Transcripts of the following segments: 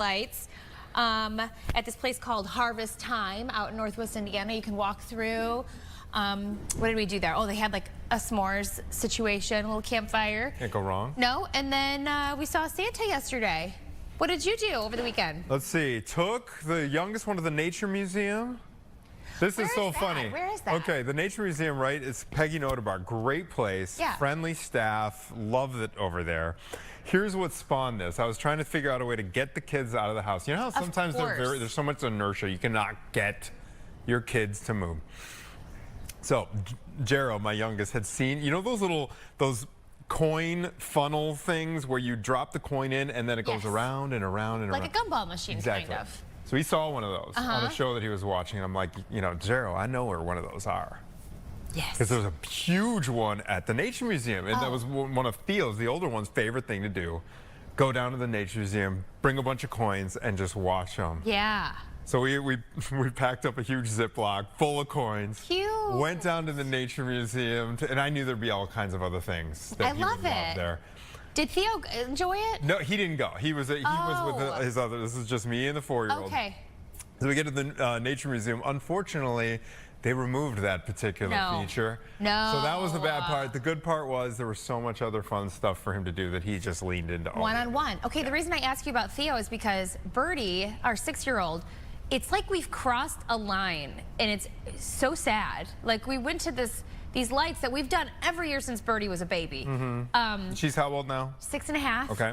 lights at this place called Harvest Time out in Northwest Indiana. You can walk through. What did we do there? Oh, they had like a s'mores situation, a little campfire. Can't go wrong. No, and then we saw Santa yesterday. What did you do over the weekend? Let's see. Took the youngest one to the Nature Museum. This is so funny. Where is that? Okay, the Nature Museum, right? It's Peggy Notabar. Great place. Yeah. Friendly staff. Love it over there. Here's what spawned this. I was trying to figure out a way to get the kids out of the house. You know how sometimes there's so much inertia you cannot get your kids to move. So, Jero, my youngest, had seen, you know those coin funnel things where you drop the coin in and then it goes around and around and around? Like a gumball machine, kind of. So he saw one of those on a show that he was watching, and I'm like, you know, Jero, I know where one of those are. Yes. Because there's a huge one at the Nature Museum, and that was one of Theo's, the older one's, favorite thing to do. Go down to the Nature Museum, bring a bunch of coins, and just watch them. Yeah. So we packed up a huge Ziploc full of coins. Cute. Went down to the Nature Museum, and I knew there'd be all kinds of other things that he would love there. Did Theo enjoy it? No, he didn't go. He was with his other. This is just me and the 4-year-old. Okay. So we get to the Nature Museum. Unfortunately, they removed that particular feature. No. So that was the bad part. The good part was there was so much other fun stuff for him to do that he just leaned into all one-on-one. Okay, the reason I ask you about Theo is because Birdie, our 6-year-old, it's like we've crossed a line, and it's so sad. Like, we went to these lights that we've done every year since Birdie was a baby. She's how old now? 6.5. Okay.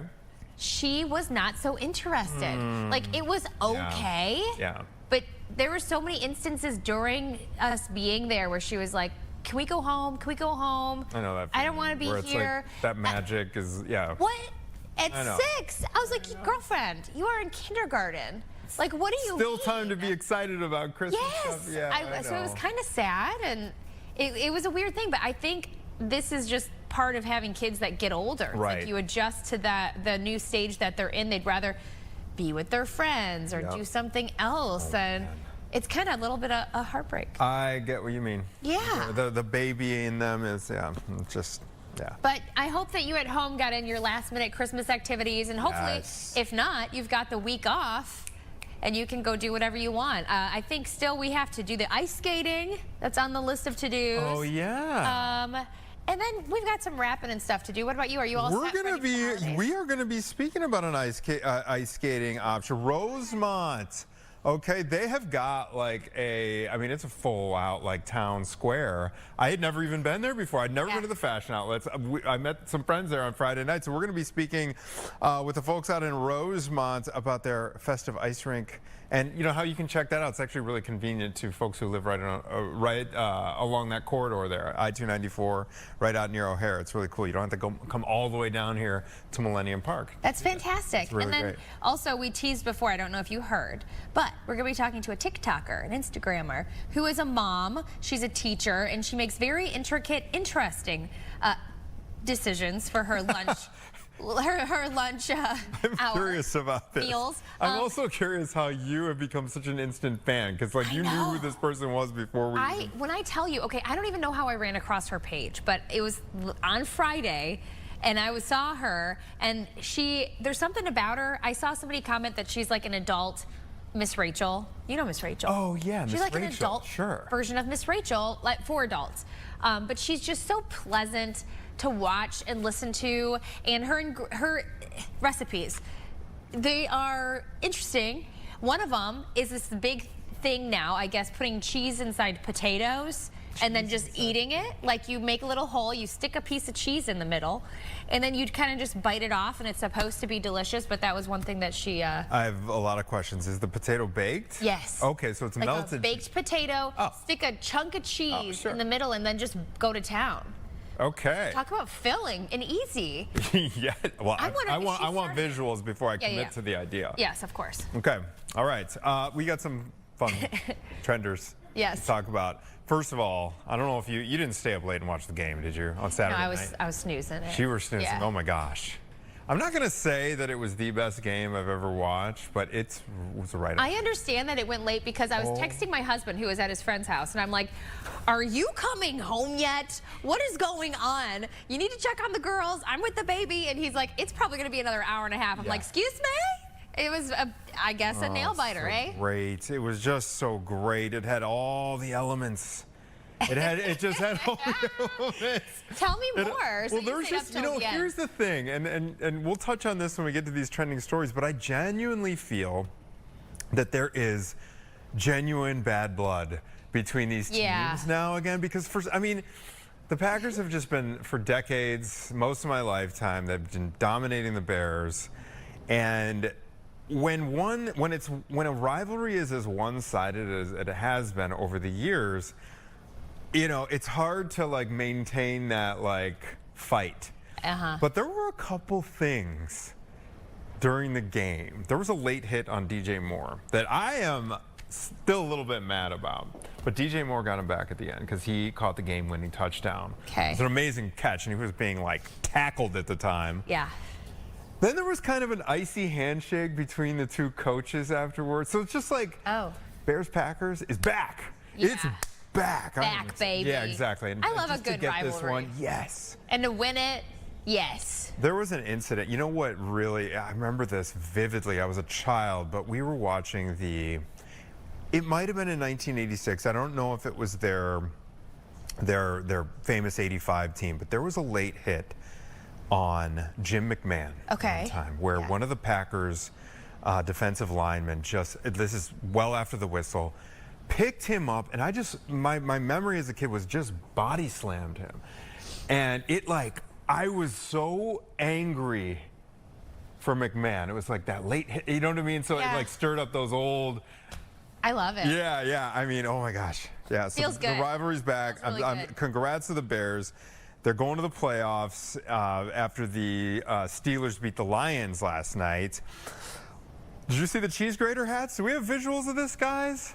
She was not so interested. Like, it was okay. Yeah. But there were so many instances during us being there where she was like, can we go home? Can we go home? I know that. I don't want to be here. Like, that magic is, yeah. What? At 6? I was like, girlfriend, you are in kindergarten. Like, what do you Still time to be excited about Christmas stuff. Yeah, so it was kind of sad, and it was a weird thing, but I think this is just part of having kids that get older. Right. Like, you adjust to the new stage that they're in. They'd rather be with their friends or do something else, and it's kind of a little bit of a heartbreak. I get what you mean. Yeah. The baby in them is, just... Yeah. But I hope that you at home got in your last-minute Christmas activities, and hopefully, if not, you've got the week off, and you can go do whatever you want. I think still we have to do the ice skating. That's on the list of to-dos. Oh, yeah. And then we've got some wrapping and stuff to do. What about you? Are you all set? We are going to be speaking about an ice skating option. Rosemont. Okay, they have got like I mean, it's a full out like town square. I had never even been there before. I'd never been to the fashion outlets. I met some friends there on Friday night, so we're going to be speaking with the folks out in Rosemont about their festive ice rink. And you know how you can check that out. It's actually really convenient to folks who live right along that corridor there, I-294, right out near O'Hare. It's really cool. You don't have to come all the way down here to Millennium Park. That's fantastic. It's really and then great. Also we teased before, I don't know if you heard, but we're going to be talking to a TikToker, an Instagrammer, who is a mom. She's a teacher, and she makes very intricate, interesting decisions for her lunch. her lunch I'm curious about this. Meals. I'm also curious how you have become such an instant fan, because like you knew who this person was before we when I tell you, okay, I don't even know how I ran across her page, but it was on Friday, and I saw her, and there's something about her. I saw somebody comment that she's like an adult Miss Rachel. You know Miss Rachel. Oh, yeah, Miss Rachel. She's like an adult version of Miss Rachel, like for adults. But she's just so pleasant to watch and listen to, and her recipes, they are interesting. One of them is this big thing now, I guess, putting cheese inside potatoes and then just eating it. Like, you make a little hole, you stick a piece of cheese in the middle, and then you'd kind of just bite it off, and it's supposed to be delicious, but that was one thing that she... I have a lot of questions. Is the potato baked? Yes. Okay, so it's like melted. A baked potato, stick a chunk of cheese in the middle, and then just go to town. Okay. Talk about filling and easy. Yeah. Well, I want visuals before I commit to the idea. Yes, of course. Okay. All right. We got some fun trenders to talk about. First of all, I don't know if you didn't stay up late and watch the game, did you, on Saturday night? I was snoozing it. You were snoozing. Yeah. Oh my gosh. I'm not going to say that it was the best game I've ever watched, but it was right. I understand that it went late because I was texting my husband, who was at his friend's house, and I'm like, are you coming home yet? What is going on? You need to check on the girls. I'm with the baby. And he's like, it's probably going to be another hour and a half. I'm like, excuse me? It was, I guess, a nail biter, so eh? Great. It was just so great. It had all the elements. It just had all the elements. Tell me more. Well, there's just, here's the thing, and we'll touch on this when we get to these trending stories, but I genuinely feel that there is genuine bad blood between these teams now again, because the Packers have just been, for decades, most of my lifetime, they've been dominating the Bears. And when a rivalry is as one-sided as it has been over the years, it's hard to maintain that fight. But there were a couple things during the game. There was a late hit on DJ Moore that I am still a little bit mad about. But DJ Moore got him back at the end because he caught the game-winning touchdown. Okay. It was an amazing catch, and he was being tackled at the time. Yeah. Then there was kind of an icy handshake between the two coaches afterwards. So it's just Bears-Packers is back. Yeah. It's back. Back, baby. Yeah, exactly. And I love just a good to get rivalry. This one, yes. And to win it, yes. There was an incident. You know what really, I remember this vividly. I was a child, but we were watching it might have been in 1986. I don't know if it was their famous 85 team, but there was a late hit on Jim McMahon one time where one of the Packers defensive linemen this is well after the whistle, picked him up, and my memory as a kid was just body slammed him. And I was so angry for McMahon. It was that late hit, you know what I mean? So it stirred up those old... I love it. Yeah. Oh my gosh. Yeah. So Feels good. The rivalry's back. Feels really good. Congrats to the Bears. They're going to the playoffs after the Steelers beat the Lions last night. Did you see the cheese grater hats? Do we have visuals of this, guys?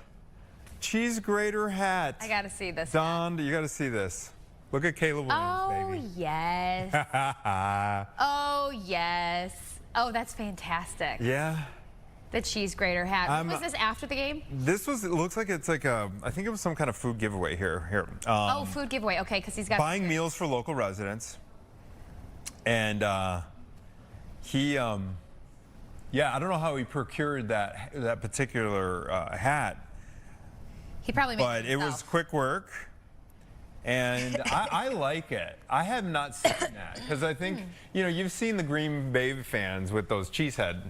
Cheese grater hat. I got to see this. Don, you got to see this. Look at Caleb Williams, baby. Yes. Oh, yes. Oh, that's fantastic. Yeah. The cheese grater hat. Was this after the game? This was, it looks like it's I think it was some kind of food giveaway here. Food giveaway. Okay, because he's got... Buying meals for local residents. And he, I don't know how he procured that particular hat. He probably made But it was quick work. And I like it. I have not seen that. Because I think, you've seen the Green Bay fans with those cheesehead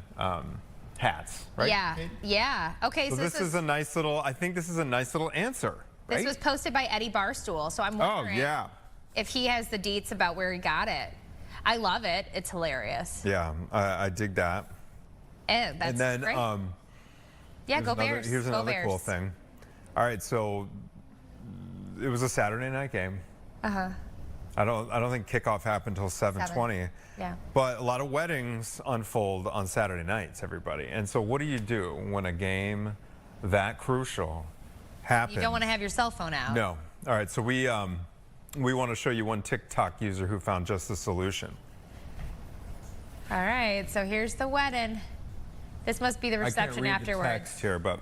hats, right? Yeah. Okay, so this is a nice little, I think this is a nice little answer, right? This was posted by Eddie Barstool, so I'm wondering if he has the deets about where he got it. I love it. It's hilarious. Yeah, I dig that. That's and then, great. Go Bears. Here's another cool thing. All right, so it was a Saturday night game. I don't think kickoff happened until 7:20. Yeah. But a lot of weddings unfold on Saturday nights, everybody. And so what do you do when a game that crucial happens? You don't want to have your cell phone out. No. All right, so we want to show you one TikTok user who found just the solution. All right, so here's the wedding. This must be the reception afterwards. I can't read the text here, but...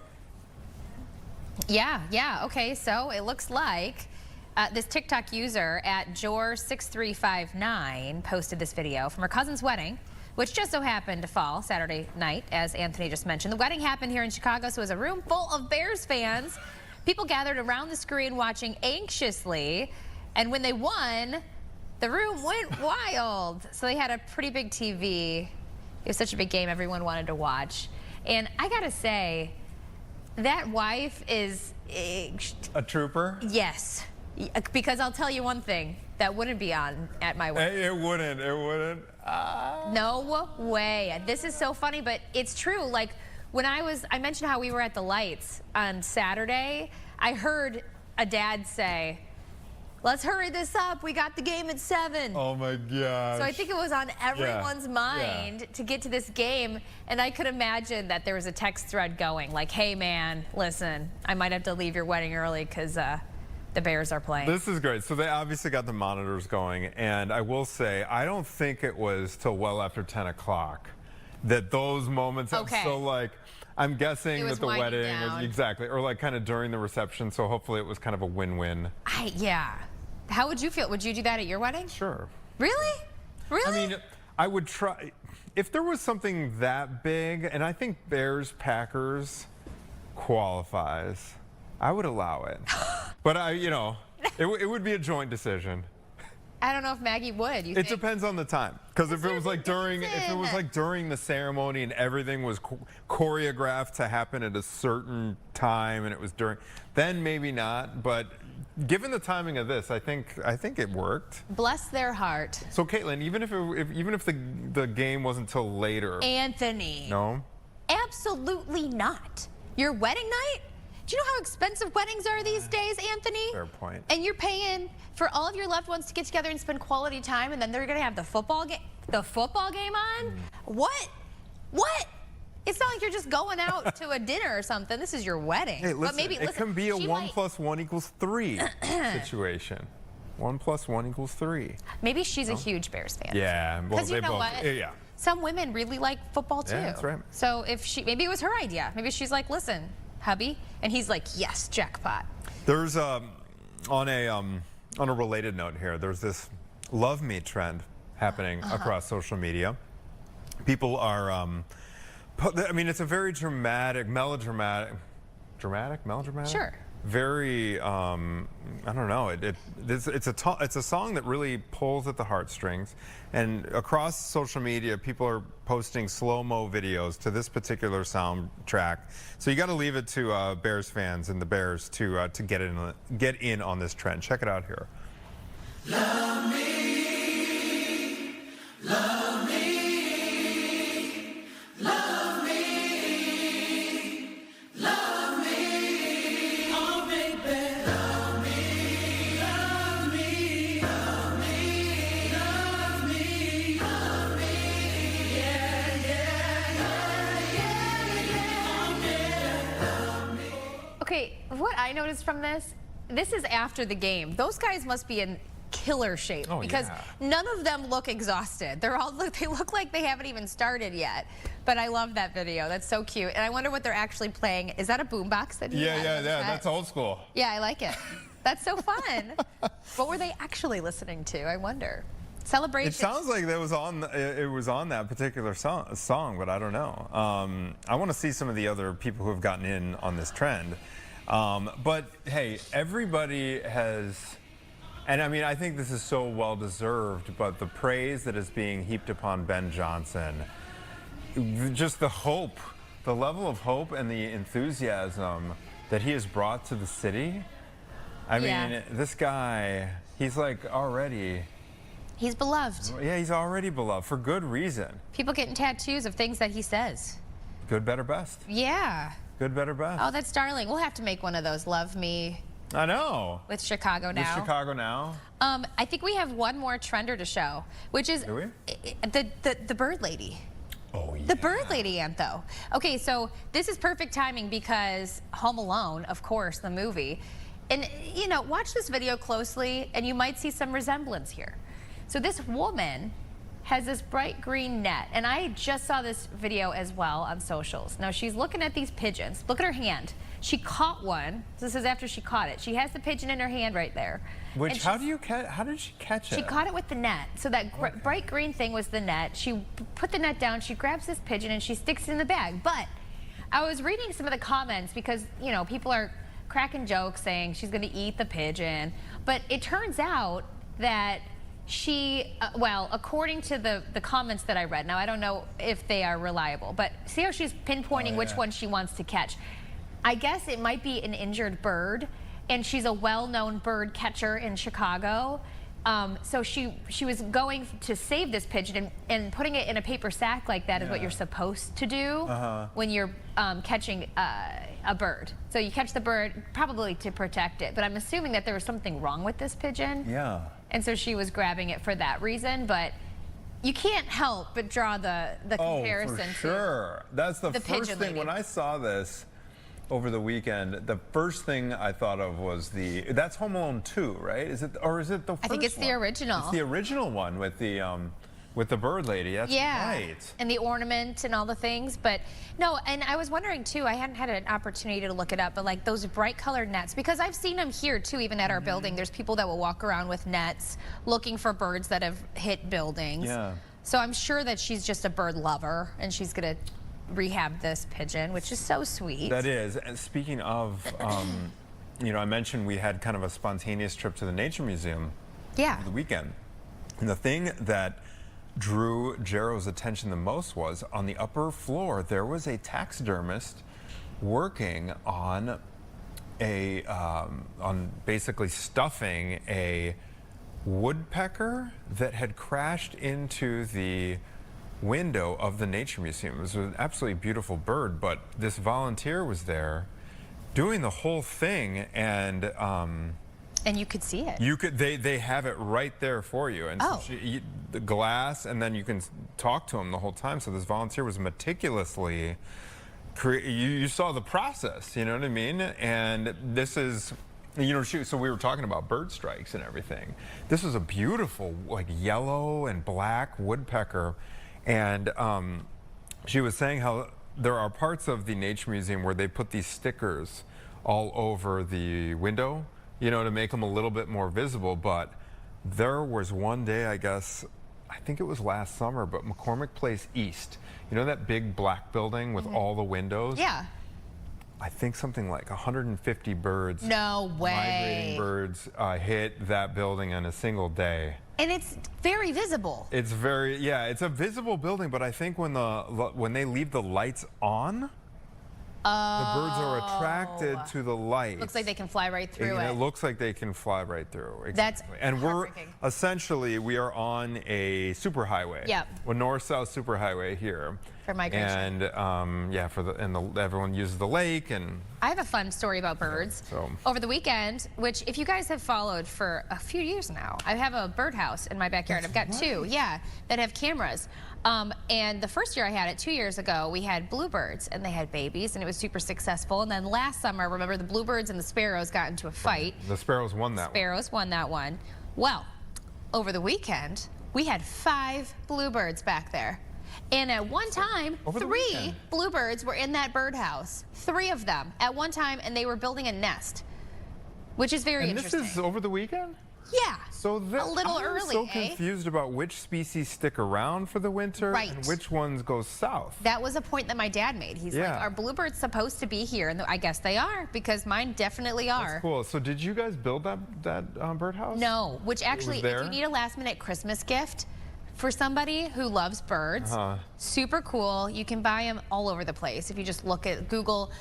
Yeah. Okay, so it looks like this TikTok user at Jor6359 posted this video from her cousin's wedding, which just so happened to fall Saturday night, as Anthony just mentioned. The wedding happened here in Chicago, so it was a room full of Bears fans. People gathered around the screen watching anxiously, and when they won, the room went wild. So they had a pretty big TV. It was such a big game, everyone wanted to watch. And I gotta say, that wife is... a trooper? Yes. Because I'll tell you one thing, that wouldn't be on at my wedding. It wouldn't. No way. This is so funny, but it's true. When I mentioned how we were at the lights on Saturday, I heard a dad say, let's hurry this up. We got the game at 7. Oh my gosh. So I think it was on everyone's mind to get to this game. And I could imagine that there was a text thread going hey man, listen, I might have to leave your wedding early because the Bears are playing. This is great. So they obviously got the monitors going. And I will say, I don't think it was till well after 10 o'clock that those moments. Okay. So I'm guessing that the wedding down. was or kind of during the reception. So hopefully it was kind of a win-win. Yeah. How would you feel? Would you do that at your wedding? Sure. Really? Really? I mean, I would try, if there was something that big, and I think Bears-Packers qualifies, I would allow it. But it would be a joint decision. I don't know if Maggie would. You think? It depends on the time, because if it was like during the ceremony and everything was choreographed to happen at a certain time, and it was during, then maybe not. But given the timing of this, I think it worked. Bless their heart. So Caitlin, even if the game wasn't till later, Anthony. No. Absolutely not. Your wedding night? Do you know how expensive weddings are these days, Anthony? Fair point. And you're paying for all of your loved ones to get together and spend quality time, and then they're gonna have the football game on? What? It's not like you're just going out to a dinner or something. This is your wedding. Hey, listen, but maybe, it can be a 1 + 1 = 3 situation. 1 + 1 = 3. Maybe she's a huge Bears fan. Yeah. Well, Because you know what? Yeah. Some women really like football too. Yeah, that's right. So maybe it was her idea. Maybe she's like, listen, hubby, and he's like, yes, jackpot. There's on a related note here, there's this love me trend happening across social media. People are I mean, it's a very melodramatic. Sure. Very I don't know, it's a song that really pulls at the heartstrings, and across social media people are posting slow-mo videos to this particular soundtrack. So you got to leave it to Bears fans and the Bears to get in on this trend. Check it out here. Love me, love me, love me, love me, oh baby, love me, love me, love me, love me, love me, yeah, yeah, yeah, yeah, yeah, love me. Okay, what I noticed from this is after the game. Those guys must be in killer shape because none of them look exhausted. They look like they haven't even started yet. But I love that video. That's so cute. And I wonder what they're actually playing. Is that a boombox that he has? Yeah. That's old school. Yeah, I like it. That's so fun. What were they actually listening to? I wonder. Celebration. It sounds like it was on that particular song, but I don't know. I want to see some of the other people who have gotten in on this trend. But hey, everybody has, and I mean, I think this is so well deserved, but the praise that is being heaped upon Ben Johnson, just the hope, the level of hope and the enthusiasm that he has brought to the city. I mean, this guy, he's like already. He's beloved. Yeah, he's already beloved for good reason. People getting tattoos of things that he says. Good, better, best. Yeah. Good, better, best. Oh, that's darling. We'll have to make one of those. Love me. I know. With ChicagoNOW. With ChicagoNOW. I think we have one more trender to show, which is the bird lady. Oh, yeah. The bird lady, Antho. Okay, so this is perfect timing because Home Alone, of course, the movie. And, you know, watch this video closely and you might see some resemblance here. So this woman has this bright green net, and I just saw this video as well on socials. Now she's looking at these pigeons. Look at her hand. She caught one. This is after she caught it. She has the pigeon in her hand right there. Which, how did she catch it? She caught it with the net. So that bright green thing was the net. She put the net down, she grabs this pigeon, and she sticks it in the bag. But I was reading some of the comments because, you know, people are cracking jokes saying she's going to eat the pigeon. But it turns out that she, well, according to the comments that I read, now I don't know if they are reliable, but see how she's pinpointing which one she wants to catch. I guess it might be an injured bird, and she's a well-known bird catcher in Chicago. So she was going to save this pigeon, and putting it in a paper sack like that is what you're supposed to do when you're catching a bird. So you catch the bird probably to protect it, but I'm assuming that there was something wrong with this pigeon. Yeah. And so she was grabbing it for that reason, but you can't help but draw the comparison. Oh, for sure. That's the first thing lady. when I saw this over the weekend. The first thing I thought of was that's Home Alone 2, right? Is it, or is it the first one? I think it's the original. It's the original one with the bird lady. That's right. And the ornament and all the things. But no, and I was wondering too, I hadn't had an opportunity to look it up, but like those bright colored nets, because I've seen them here too, even at our building. There's people that will walk around with nets looking for birds that have hit buildings. Yeah. So I'm sure that she's just a bird lover, and she's gonna rehab this pigeon, which is so sweet. That is. And speaking of, you know, I mentioned we had kind of a spontaneous trip to the Nature Museum Yeah. over the weekend. And the thing that drew Jero's attention the most was on the upper floor, there was a taxidermist working on on basically stuffing a woodpecker that had crashed into the window of the Nature Museum. It was an absolutely beautiful bird, but this volunteer was there doing the whole thing, and you could see it. you could they have it right there for you, and Oh. the glass, and then you can talk to him the whole time. So this volunteer was meticulously you saw the process, you know what I mean? And this is, you know, so we were talking about bird strikes and everything. This was a beautiful, like, yellow and black woodpecker. And she was saying how there are parts of the Nature Museum where they put these stickers all over the window, you know, to make them a little bit more visible. But there was one day, I guess, I think it was last summer, but McCormick Place East, you know that big black building with all the windows? Yeah. I think something like 150 birds, No way. migrating birds, hit that building in a single day. And it's very visible. It's very, yeah, it's a visible building, but I think when they leave the lights on, the birds are attracted to the light. Looks like they can fly right through And it. it looks like they can fly right through. That's Exactly. And we're heartbreaking. essentially, we are on a superhighway. Yep. A north-south superhighway here. For migration. And yeah, everyone uses the lake, and I have a fun story about birds. So- Over the weekend, which if you guys have followed for a few years now, I have a birdhouse in my backyard. I've got two, yeah, that have cameras. And the first year I had it, 2 years ago, we had bluebirds, and they had babies, and it was super successful. And then last summer, remember, the bluebirds and the sparrows got into a fight. the sparrows won that one. Sparrows won that one. Well, over the weekend, we had 5 bluebirds back there. And at one time, Over the 3 weekend? bluebirds were in that birdhouse. 3 of them at one time, and they were building a nest, which is very And this interesting. is over the weekend? Yeah, So a little I'm early, so eh? confused about which species stick around for the winter Right. and which ones go south. That was a point that my dad made. He's Yeah. like, are bluebirds supposed to be here? And I guess they are, because mine definitely are. That's cool. So did you guys build that birdhouse? No, which actually, if there? you need a last minute Christmas gift for somebody who loves birds, super cool. You can buy them all over the place. If you just look at Google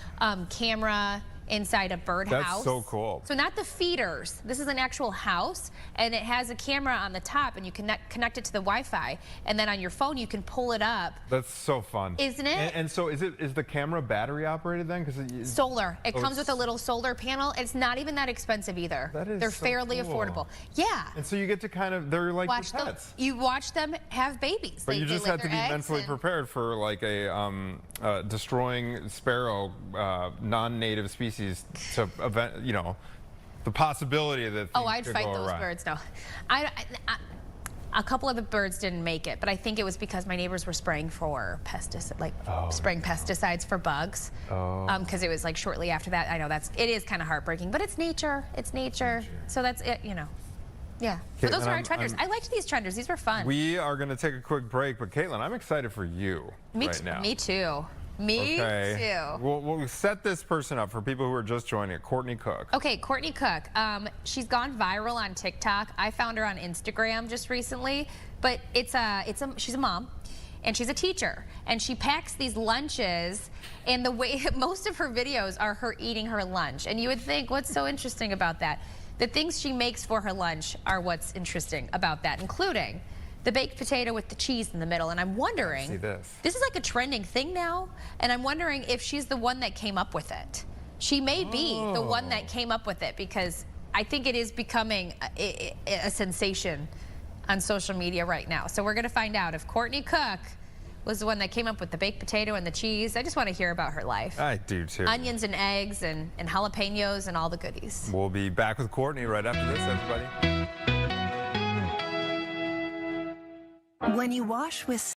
camera inside a birdhouse. That's so cool. So not the feeders. This is an actual house, and it has a camera on the top, and you connect it to the Wi-Fi, and then on your phone you can pull it up. That's so fun. Isn't it? And so is the camera battery operated then? Because Solar. It Oh, comes with a it's- little solar panel. It's not even that expensive either. That is They're so fairly cool. affordable. Yeah. And so you get to kind of, they're like Watch your them. pets. You watch them have babies. But They- you they just lay have to their be eggs mentally and- prepared for like a destroying sparrow, non-native species to event, you know, the possibility that Oh, things I'd could fight go those awry. birds. No, a couple of the birds didn't make it, but I think it was because my neighbors were spraying for spraying pesticides for bugs. Because it was like shortly after that. I know it is kind of heartbreaking, but it's nature. It's nature. So that's it, you know. Yeah. But Okay, those and are our I'm- trenders. I'm- I liked these trenders. These were fun. We are going to take a quick break, but Caitlin, I'm excited for you right now. Me too. Me too. We'll set this person up for people who are just joining it. Courtney Cook. Okay, Courtney Cook. She's gone viral on TikTok. I found her on Instagram just recently, but she's a mom, and she's a teacher, and she packs these lunches, and the way most of her videos are her eating her lunch. And you would think, what's so interesting about that? The things she makes for her lunch are what's interesting about that, including the baked potato with the cheese in the middle. And I'm wondering, See this. this is like a trending thing now, and I'm wondering if she's the one that came up with it. She may be the one that came up with it, because I think it is becoming a sensation on social media right now. So we're gonna find out if Courtney Cook was the one that came up with the baked potato and the cheese. I just want to hear about her life. I do too. Onions and eggs and jalapenos and all the goodies. We'll be back with Courtney right after this, everybody. When you wash with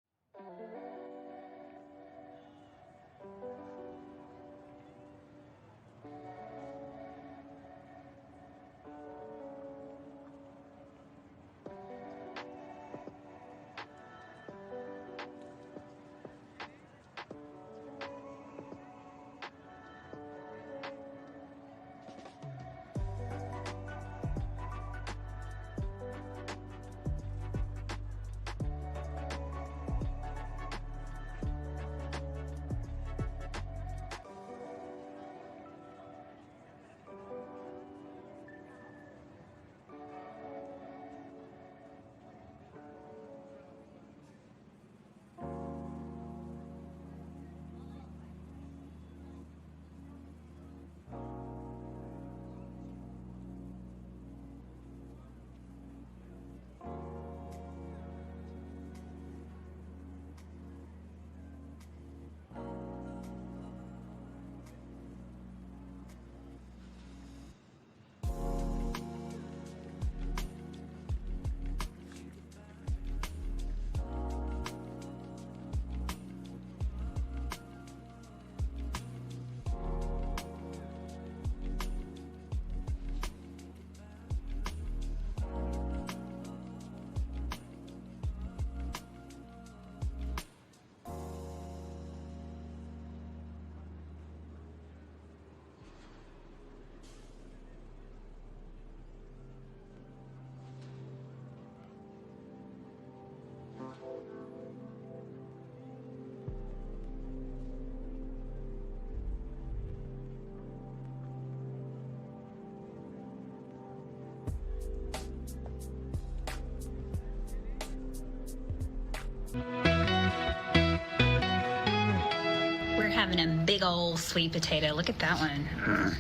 having a big old sweet potato. Look at that one.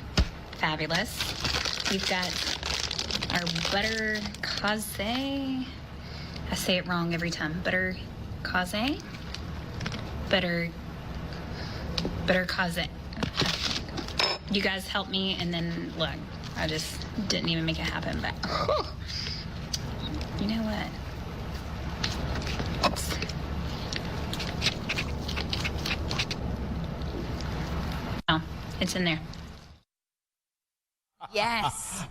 Fabulous. We've got our butter kaze. I say it wrong every time. Butter kaze? Butter kaze. You guys help me, and then look, I just didn't even make it happen, but you know what? Oops. Oh, it's in there. Yes.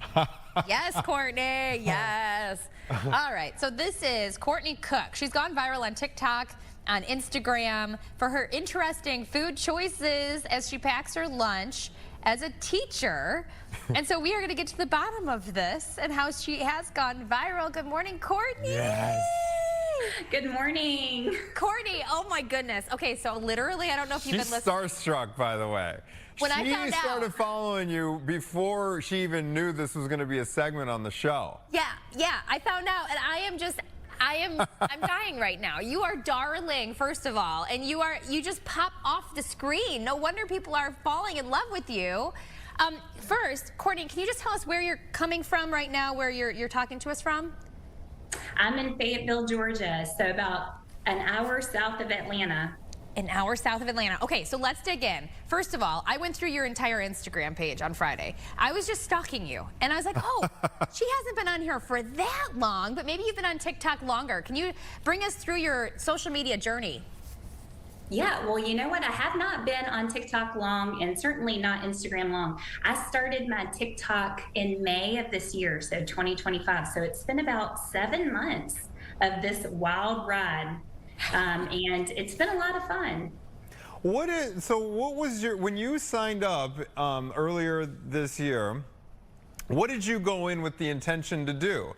Yes, Courtney. Yes. All right. So this is Courtney Cook. She's gone viral on TikTok, on Instagram for her interesting food choices as she packs her lunch as a teacher. And so we are going to get to the bottom of this and how she has gone viral. Good morning, Courtney. Yes. Good morning. Courtney, oh my goodness. Okay, so literally, I don't know if you've She's been listening. starstruck, by the way. When I she found out- started following you before she even knew this was going to be a segment on the show. Yeah, I found out, and I'm dying right now. You are darling, first of all, and you just pop off the screen. No wonder people are falling in love with you. First, Courtney, can you just tell us where you're coming from right now, where you're talking to us from? I'm in Fayetteville, Georgia, so about an hour south of Atlanta. An hour south of Atlanta. Okay, so let's dig in. First of all, I went through your entire Instagram page on Friday. I was just stalking you, and I was like, oh, she hasn't been on here for that long, but maybe you've been on TikTok longer. Can you bring us through your social media journey? Yeah, well, you know what? I have not been on TikTok long, and certainly not Instagram long. I started my TikTok in May of this year, so 2025. So it's been about 7 months of this wild ride, and it's been a lot of fun. What was when you signed up earlier this year, what did you go in with the intention to do?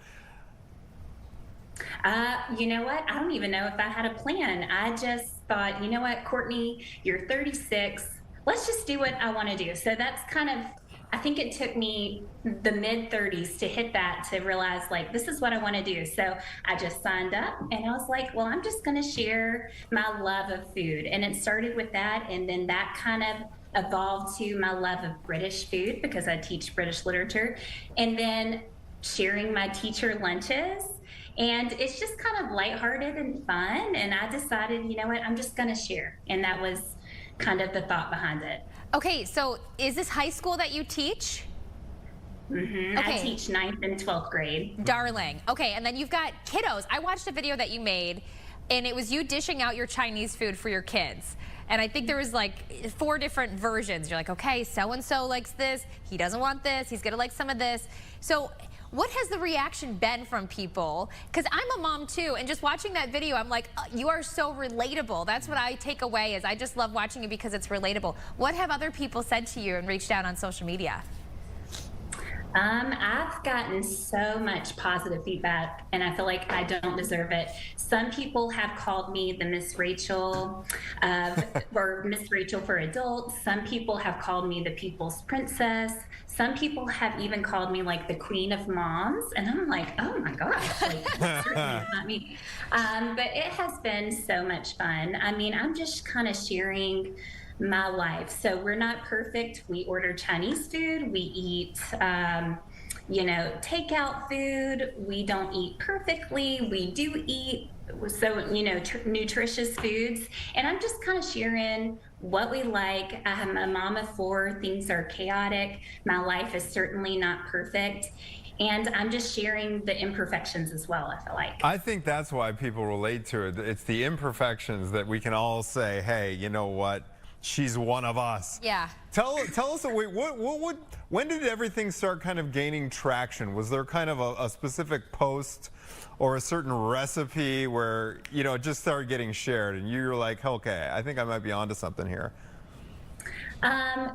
You know what? I don't even know if I had a plan. I just thought, you know what, Courtney, you're 36. Let's just do what I want to do. So that's kind of, I think it took me the mid-30s to hit that, to realize, like, this is what I want to do. So I just signed up, and I was like, well, I'm just going to share my love of food. And it started with that, and then that kind of evolved to my love of British food, because I teach British literature, and then sharing my teacher lunches. And it's just kind of lighthearted and fun. And I decided, you know what, I'm just going to share. And that was kind of the thought behind it. Okay, so is this high school that you teach? Mm-hmm. Okay. I teach 9th and 12th grade. Darling. Okay, and then you've got kiddos. I watched a video that you made, and it was you dishing out your Chinese food for your kids. And I think there was like 4 different versions. You're like, okay, so-and-so likes this. He doesn't want this. He's going to like some of this. So what has the reaction been from people? Because I'm a mom too, and just watching that video, I'm like, you are so relatable. That's what I take away, is I just love watching you because it's relatable. What have other people said to you and reached out on social media? I've gotten so much positive feedback, and I feel like I don't deserve it. Some people have called me the Miss Rachel or Miss Rachel for adults. Some people have called me the People's Princess. Some people have even called me like the Queen of Moms, and I'm like, oh my gosh, like, certainly not me. But it has been so much fun. I mean, I'm just kind of sharing my life. So we're not perfect. We order Chinese food. We eat, takeout food. We don't eat perfectly. We do eat, nutritious foods. And I'm just kind of sharing what we like. I'm a mom of 4. Things are chaotic. My life is certainly not perfect. And I'm just sharing the imperfections as well, I feel like. I think that's why people relate to it. It's the imperfections that we can all say, hey, you know what? She's one of us. Yeah. Tell us, when did everything start kind of gaining traction? Was there kind of a specific post or a certain recipe where, it just started getting shared and you were like, okay, I think I might be onto something here?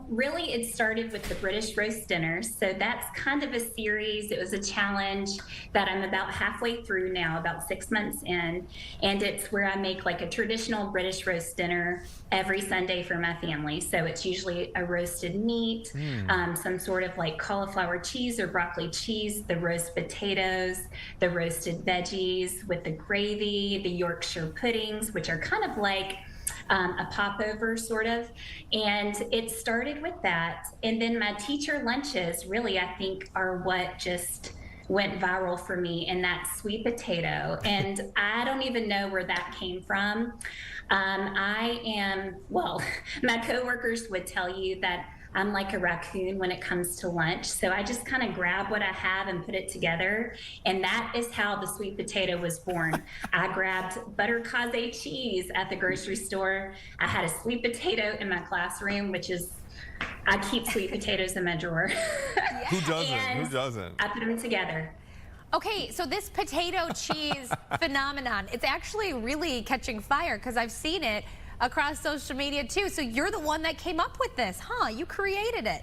Really, it started with the British roast dinners. So that's kind of a series. It was a challenge that I'm about halfway through now, about 6 months in. And it's where I make like a traditional British roast dinner every Sunday for my family. So it's usually a roasted meat, some sort of like cauliflower cheese or broccoli cheese, the roast potatoes, the roasted veggies with the gravy, the Yorkshire puddings, which are kind of like a popover sort of. And it started with that. And then my teacher lunches really, I think, are what just went viral for me, and that's sweet potato. And I don't even know where that came from. I am, well, my coworkers would tell you that I'm like a raccoon when it comes to lunch. So I just kind of grab what I have and put it together. And that is how the sweet potato was born. I grabbed butter caze cheese at the grocery store. I had a sweet potato in my classroom, which is, I keep sweet potatoes in my drawer. Who doesn't? And Who doesn't? I put them together. Okay, so this potato cheese phenomenon, it's actually really catching fire because I've seen it across social media too. So you're the one that came up with this, huh? You created it.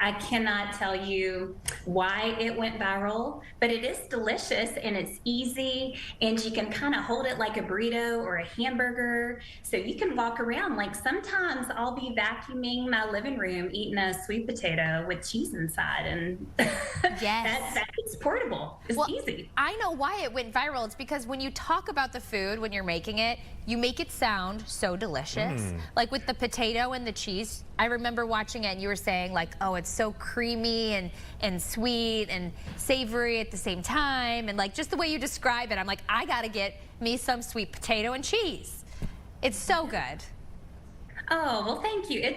I cannot tell you why it went viral, but it is delicious and it's easy, and you can kind of hold it like a burrito or a hamburger. So you can walk around. Like sometimes I'll be vacuuming my living room eating a sweet potato with cheese inside, and Yes. it's portable. It's easy. I know why it went viral. It's because when you talk about the food, when you're making it, you make it sound so delicious. Like with the potato and the cheese, I remember watching it and you were saying like, oh, it's so creamy and sweet and savory at the same time. And like just the way you describe it, I'm like, I gotta get me some sweet potato and cheese. It's so good. Oh, well, thank you.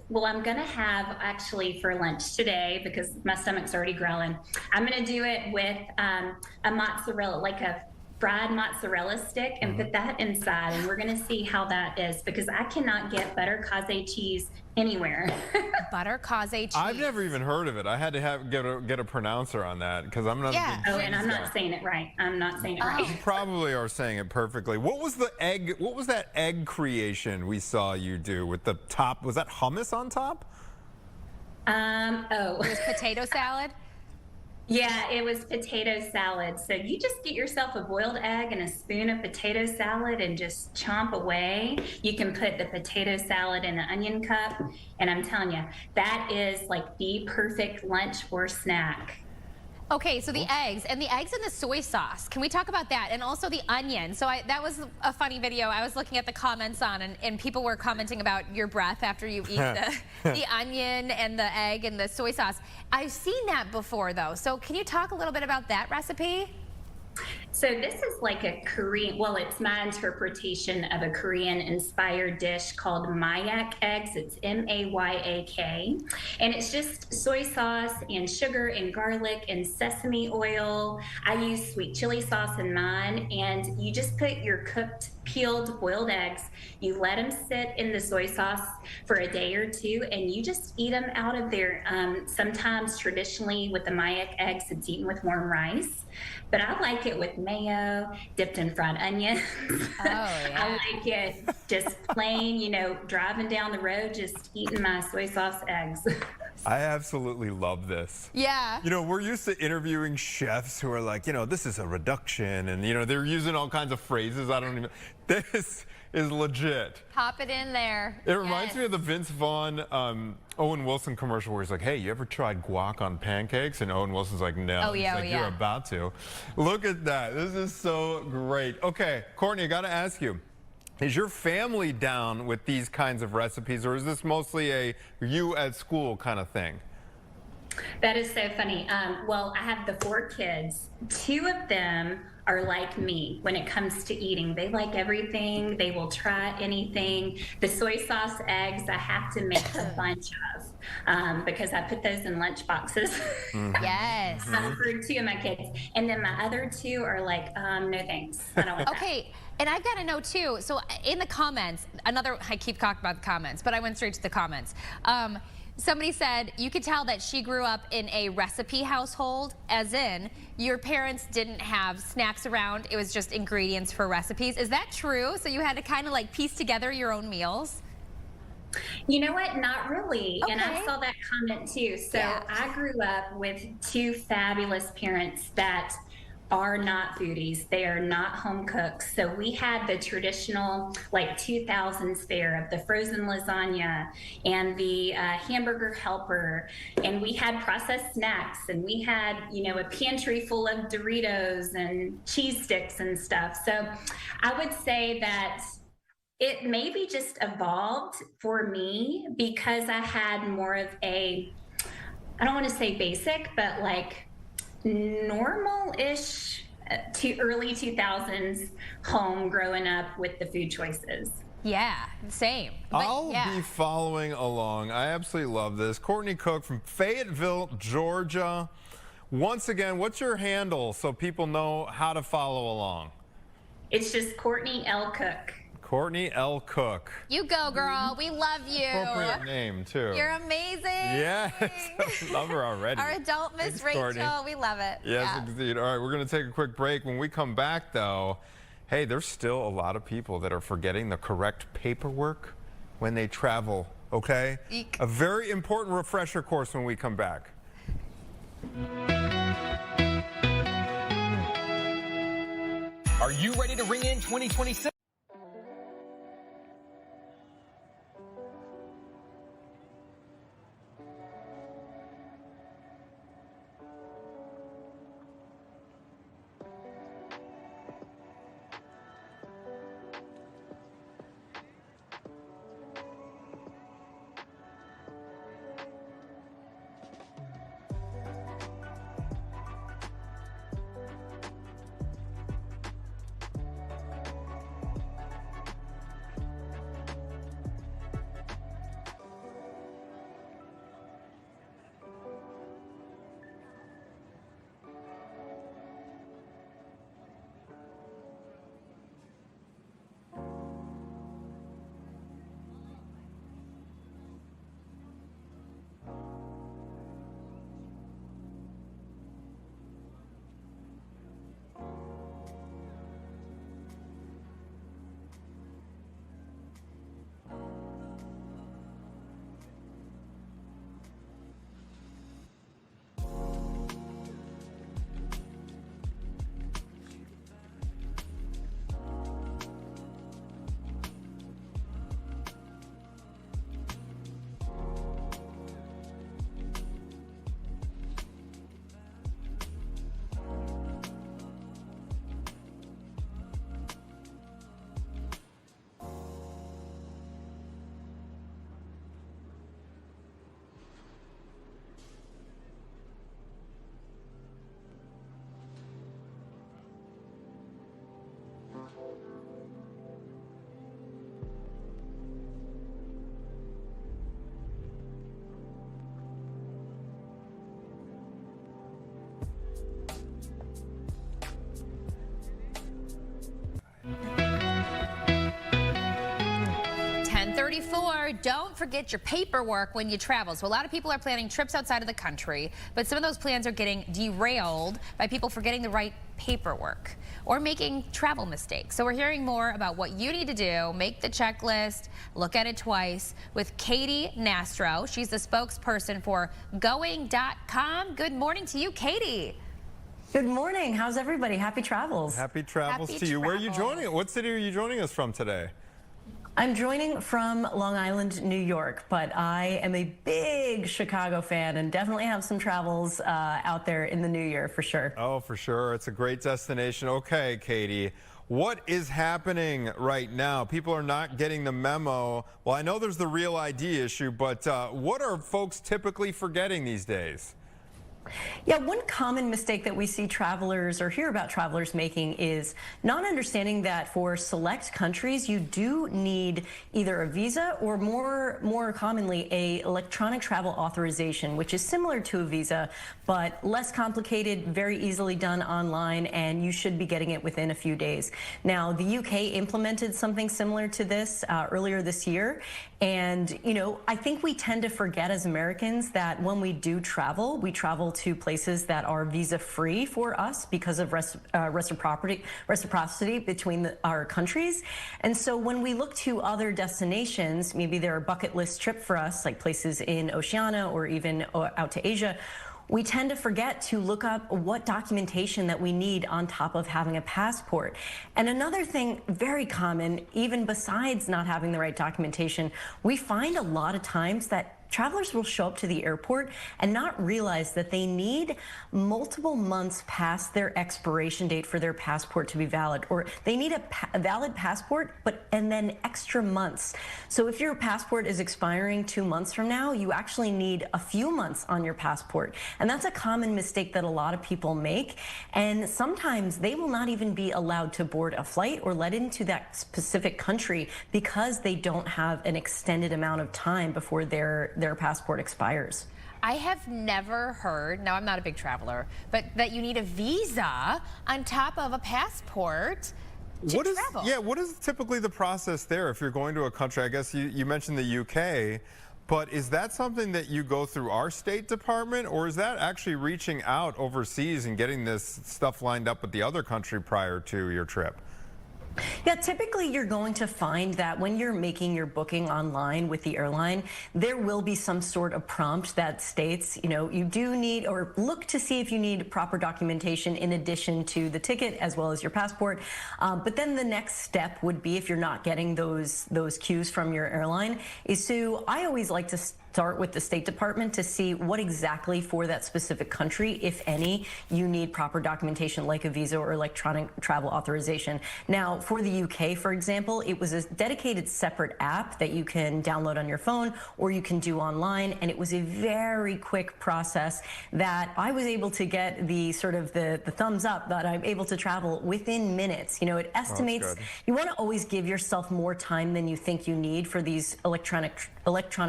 Well, I'm gonna have actually for lunch today, because my stomach's already growling, I'm gonna do it with a mozzarella, like a fried mozzarella stick, and put that inside, and we're gonna see how that is, because I cannot get butter caze cheese anywhere. Butter caze cheese. I've never even heard of it. I had to get a pronouncer on that because I'm not. Yeah. A big Oh, and I'm cheese not guy. saying it right. I'm not saying it right. You probably are saying it perfectly. What was the egg? What was that egg creation we saw you do with the top? Was that hummus on top? Oh. It was potato salad. Yeah, it was potato salad. So you just get yourself a boiled egg and a spoon of potato salad and just chomp away. You can put the potato salad in an onion cup. And I'm telling you, that is like the perfect lunch or snack. Okay, so the eggs and the soy sauce. Can we talk about that? And also the onion. So that was a funny video I was looking at the comments on, and people were commenting about your breath after you eat the onion and the egg and the soy sauce. I've seen that before though. So can you talk a little bit about that recipe? So this is like a Korean, well, it's my interpretation of a Korean-inspired dish called mayak eggs. It's M-A-Y-A-K. And it's just soy sauce and sugar and garlic and sesame oil. I use sweet chili sauce in mine. And you just put your cooked, peeled, boiled eggs. You let them sit in the soy sauce for a day or two, and you just eat them out of there. Sometimes traditionally with the mayak eggs, it's eaten with warm rice. But I like it with mayo, dipped in fried onions. Oh, yeah. I like it just plain, you know, driving down the road, just eating my soy sauce eggs. I absolutely love this. Yeah. You know, we're used to interviewing chefs who are like, you know, this is a reduction, and you know, they're using all kinds of phrases. I don't even. This is legit. Pop it in there. It reminds me of the Vince Vaughn, Owen Wilson commercial where he's like, hey, you ever tried guac on pancakes? And Owen Wilson's like, no. Oh, yeah, He's like, oh, yeah. You're about to. Look at that. This is so great. Okay, Courtney, I got to ask you. Is your family down with these kinds of recipes, or is this mostly a you at school kind of thing? That is so funny. Well, I have the 4 kids. 2 of them are like me when it comes to eating. They like everything. They will try anything. The soy sauce eggs, I have to make a bunch of because I put those in lunch boxes. Yes. For 2 of my kids. And then my other 2 are like, no thanks. I don't want that. Okay, and I've got to know too, so in the comments, I keep talking about the comments, but I went straight to the comments. Somebody said, you could tell that she grew up in a recipe household, as in your parents didn't have snacks around, it was just ingredients for recipes. Is that true? So you had to kind of like piece together your own meals? You know what? Not really. And I Okay. saw that comment too. So Yeah. I grew up with 2 fabulous parents that are not foodies. They are not home cooks. So we had the traditional like 2000s fare of the frozen lasagna and the hamburger helper. And we had processed snacks, and we had, you know, a pantry full of Doritos and cheese sticks and stuff. So I would say that it maybe just evolved for me because I had more of a, I don't want to say basic, but like normal-ish to early 2000s home growing up with the food choices. Yeah, same. But, I'll yeah. be following along. I absolutely love this. Courtney Cook from Fayetteville, Georgia. Once again, what's your handle so people know how to follow along? It's just Courtney L. Cook. Courtney L. Cook. You go, girl. We love you. Appropriate name, too. You're amazing. Yes. Love her already. Our adult Miss Thanks, Rachel. Courtney. We love it. Yes, Yeah. indeed. All right, we're going to take a quick break. When we come back, though, hey, there's still a lot of people that are forgetting the correct paperwork when they travel, okay? Eek. A very important refresher course when we come back. Are you ready to ring in 2026? Don't forget your paperwork when you travel. So a lot of people are planning trips outside of the country, but some of those plans are getting derailed by people forgetting the right paperwork or making travel mistakes. So we're hearing more about what you need to do, make the checklist, look at it twice, with Katie Nastro. She's the spokesperson for going.com. Good morning to you, Katie. Good morning. How's everybody? Happy travels. Happy travels Happy to you. Where are you travels. joining? What city are you joining us from today? I'm joining from Long Island, New York, but I am a big Chicago fan and definitely have some travels out there in the new year for sure. Oh, for sure. It's a great destination. Okay, Katie, what is happening right now? People are not getting the memo. Well, I know there's the Real ID issue, but what are folks typically forgetting these days? Yeah, one common mistake that we see travelers or hear about travelers making is not understanding that for select countries, you do need either a visa or more commonly a electronic travel authorization, which is similar to a visa, but less complicated, very easily done online, and you should be getting it within a few days. Now, the UK implemented something similar to this earlier this year. And, you know, I think we tend to forget as Americans that when we do travel, we travel to places that are visa-free for us because of reciprocity between our countries. And so when we look to other destinations, maybe they're a bucket list trip for us, like places in Oceania or even out to Asia, we tend to forget to look up what documentation that we need on top of having a passport. And another thing very common, even besides not having the right documentation, we find a lot of times that travelers will show up to the airport and not realize that they need multiple months past their expiration date for their passport to be valid, or they need a valid passport, and then extra months. So if your passport is expiring 2 months from now, you actually need a few months on your passport. And that's a common mistake that a lot of people make. And sometimes they will not even be allowed to board a flight or let into that specific country because they don't have an extended amount of time before their passport expires. I have never heard, now I'm not a big traveler, but that you need a visa on top of a passport to travel. What is typically the process there if you're going to a country? I guess you mentioned the UK, but is that something that you go through our State Department, or is that actually reaching out overseas and getting this stuff lined up with the other country prior to your trip? Yeah, typically you're going to find that when you're making your booking online with the airline, there will be some sort of prompt that states, you do need, or look to see if you need proper documentation in addition to the ticket as well as your passport. But then the next step would be, if you're not getting those cues from your airline, is I always like to start with the State Department to see what exactly for that specific country, if any, you need proper documentation like a visa or electronic travel authorization. Now, for the UK, for example, it was a dedicated separate app that you can download on your phone or you can do online, and it was a very quick process that I was able to get the thumbs up that I'm able to travel within minutes. It estimates, you want to always give yourself more time than you think you need for these electronic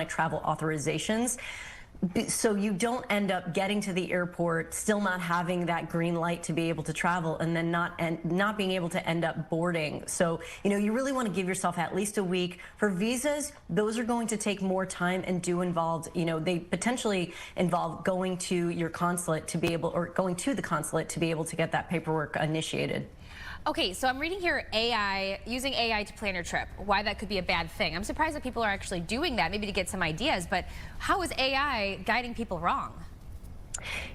travel authorizations, so you don't end up getting to the airport still not having that green light to be able to travel, and then not being able to end up boarding. So you really want to give yourself at least a week. For visas, those are going to take more time and do involve, they potentially involve going to your consulate to be able, or going to the consulate to be able to get that paperwork initiated. Okay, so I'm reading here using AI to plan your trip, why that could be a bad thing. I'm surprised that people are actually doing that, maybe to get some ideas, but how is AI guiding people wrong?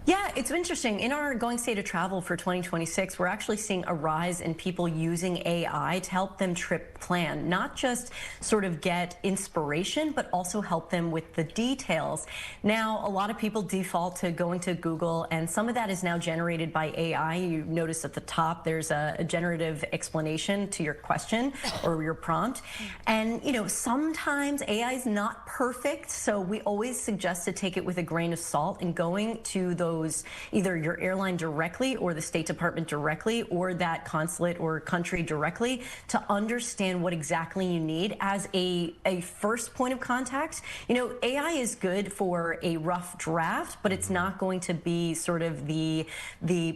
Yeah, it's interesting. In our Going State of Travel for 2026, we're actually seeing a rise in people using AI to help them trip plan, not just sort of get inspiration, but also help them with the details. Now, a lot of people default to going to Google, and some of that is now generated by AI. You notice at the top, there's a generative explanation to your question or your prompt. And, sometimes AI is not perfect, so we always suggest to take it with a grain of salt and going to those, either your airline directly or the State Department directly or that consulate or country directly, to understand what exactly you need as a first point of contact. AI is good for a rough draft, but it's not going to be sort of the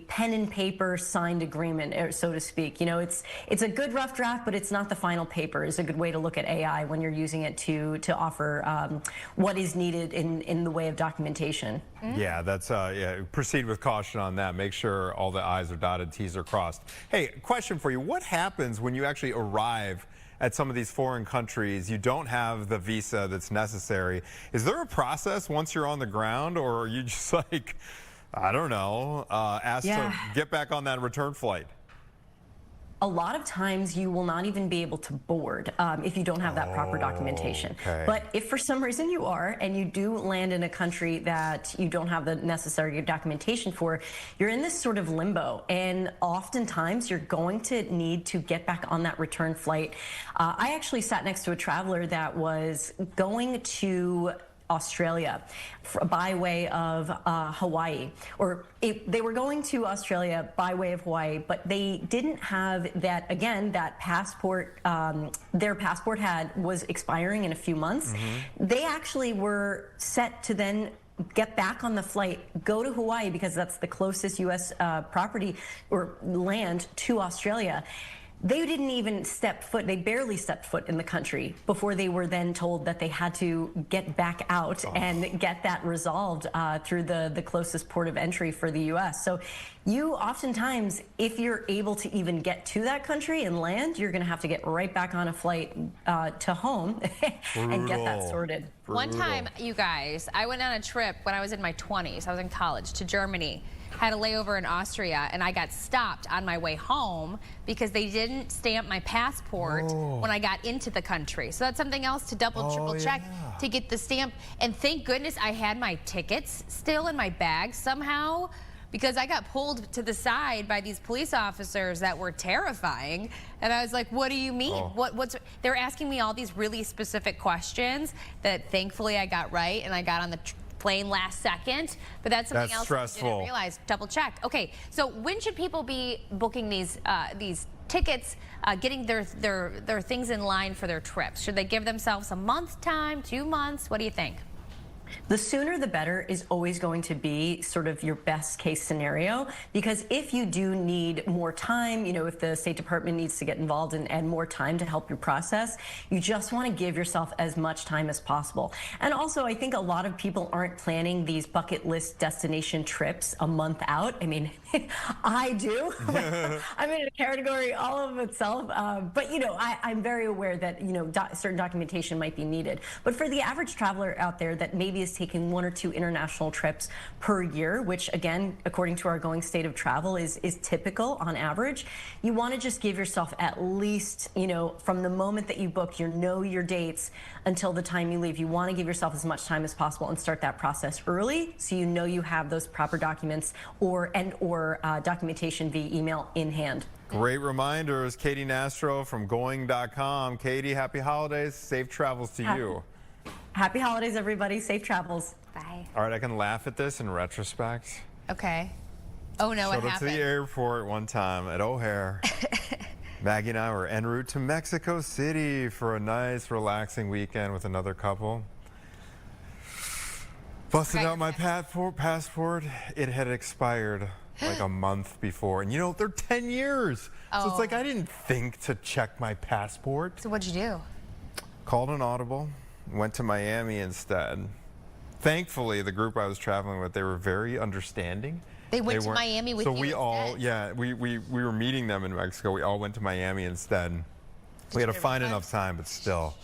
pen and paper signed agreement, so to speak. It's a good rough draft, but it's not the final paper. Is a good way to look at AI when you're using it to offer what is needed in the way of documentation. Yeah, that's proceed with caution on that. Make sure all the I's are dotted, T's are crossed. Hey, question for you. What happens when you actually arrive at some of these foreign countries? You don't have the visa that's necessary. Is there a process once you're on the ground, or are you just like, I don't know, asked to get back on that return flight? A lot of times you will not even be able to board if you don't have that proper documentation. Okay. But if for some reason you are, and you do land in a country that you don't have the necessary documentation for, you're in this sort of limbo. And oftentimes you're going to need to get back on that return flight. I actually sat next to a traveler that was going to Australia by way of Hawaii, or they were going to Australia by way of Hawaii, but they didn't have that, again, that passport, their passport was expiring in a few months. They actually were set to then get back on the flight, go to Hawaii, because that's the closest U.S. property or land to Australia. They didn't even step foot, they barely stepped foot in the country before they were then told that they had to get back out and get that resolved through the closest port of entry for the U.S. So you oftentimes, if you're able to even get to that country and land, you're going to have to get right back on a flight to home and get that sorted. One time, you guys, I went on a trip when I was in my 20s. I was in college to Germany. had a layover in Austria, and I got stopped on my way home because they didn't stamp my passport when I got into the country. So that's something else to triple check to get the stamp. And thank goodness I had my tickets still in my bag somehow, because I got pulled to the side by these police officers that were terrifying. And I was like, what do you mean? What's they're asking me all these really specific questions that thankfully I got right, and I got on the plane last second. But that's something else stressful. I didn't realize. Double check. Okay, so when should people be booking these tickets, getting their things in line for their trips? Should they give themselves a month time, 2 months? What do you think? The sooner the better is always going to be sort of your best case scenario, because if you do need more time, you know, if the State Department needs to get involved and more time to help your process, you just want to give yourself as much time as possible. And also, I think a lot of people aren't planning these bucket list destination trips a month out. I mean, I do. I'm in a category all of itself. But, you know, I'm very aware that, you know, certain documentation might be needed. But for the average traveler out there that maybe is taking 1 or 2 international trips per year, which again, according to our going state of travel is typical on average, you want to just give yourself at least, you know, from the moment that you book, you know your dates until the time you leave. You want to give yourself as much time as possible and start that process early, so you know you have those proper documents or documentation via email in hand. Great reminders. Katie Nastro from going.com. Katie, happy holidays. Safe travels to you. Happy holidays, everybody. Safe travels. Bye. All right, I can laugh at this in retrospect. Okay. Oh no, what Showed up happened? to the airport one time at O'Hare. Maggie and I were en route to Mexico City for a nice, relaxing weekend with another couple. Busted out my passport. It had expired like a month before. And you know, they're 10 years. So it's like I didn't think to check my passport. So what'd you do? Called an audible. Went to Miami instead. Thankfully, the group I was traveling with, they were very understanding. They went to Miami with you So we all, instead? yeah, we were meeting them in Mexico. We all went to Miami instead. We had a fine enough time, but still.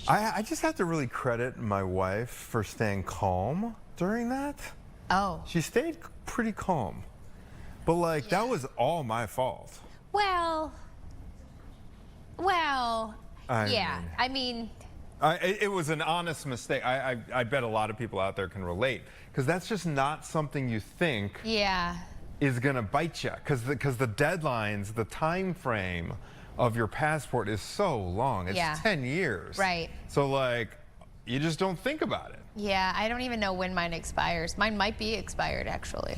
I just have to really credit my wife for staying calm during that. Oh. She stayed pretty calm. But like, that was all my fault. Well, I mean, it was an honest mistake. I bet a lot of people out there can relate, because that's just not something you think is going to bite you, because the deadlines, the time frame of your passport is so long. It's 10 years. Right. So like, you just don't think about it. Yeah, I don't even know when mine expires. Mine might be expired, actually.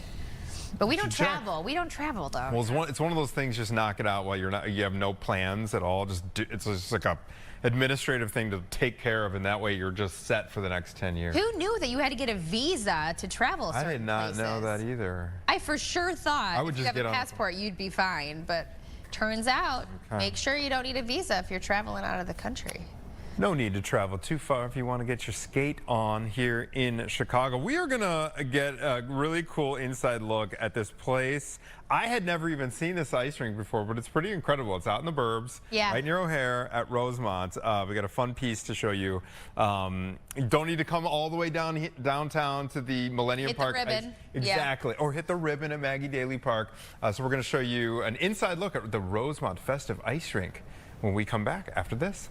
But we don't travel. We don't travel, though. Well, it's one of those things. Just knock it out while you have no plans at all. It's just like a administrative thing to take care of, and that way you're just set for the next 10 years. Who knew that you had to get a visa to travel certain I did not places? know that either. I for sure thought I would if you just have get a on- passport, you'd be fine. But turns out, make sure you don't need a visa if you're traveling out of the country. No need to travel too far if you want to get your skate on here in Chicago. We are going to get a really cool inside look at this place. I had never even seen this ice rink before, but it's pretty incredible. It's out in the burbs, right near O'Hare at Rosemont. We got a fun piece to show you. You don't need to come all the way downtown to the Millennium Park. Hit the ribbon. Exactly, or hit the ribbon at Maggie Daly Park. So we're going to show you an inside look at the Rosemont Festive Ice Rink when we come back after this.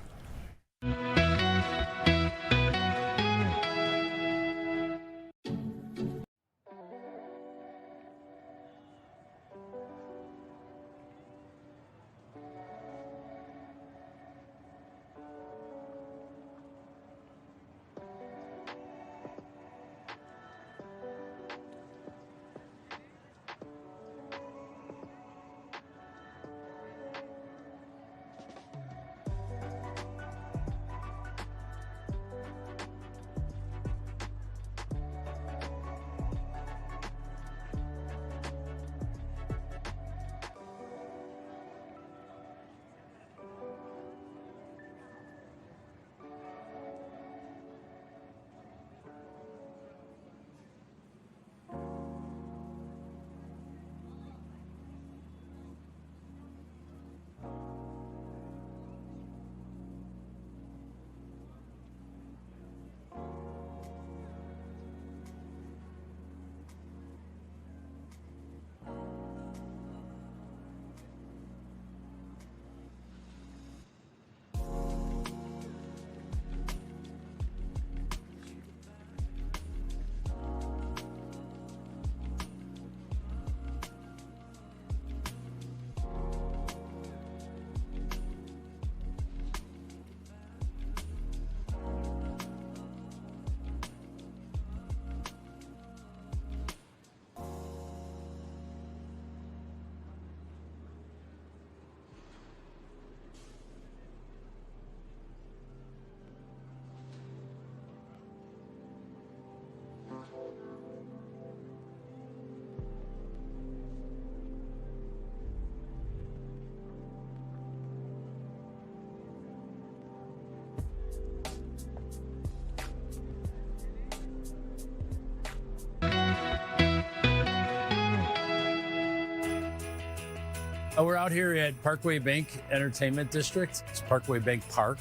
We're out here at Parkway Bank Entertainment District. It's Parkway Bank Park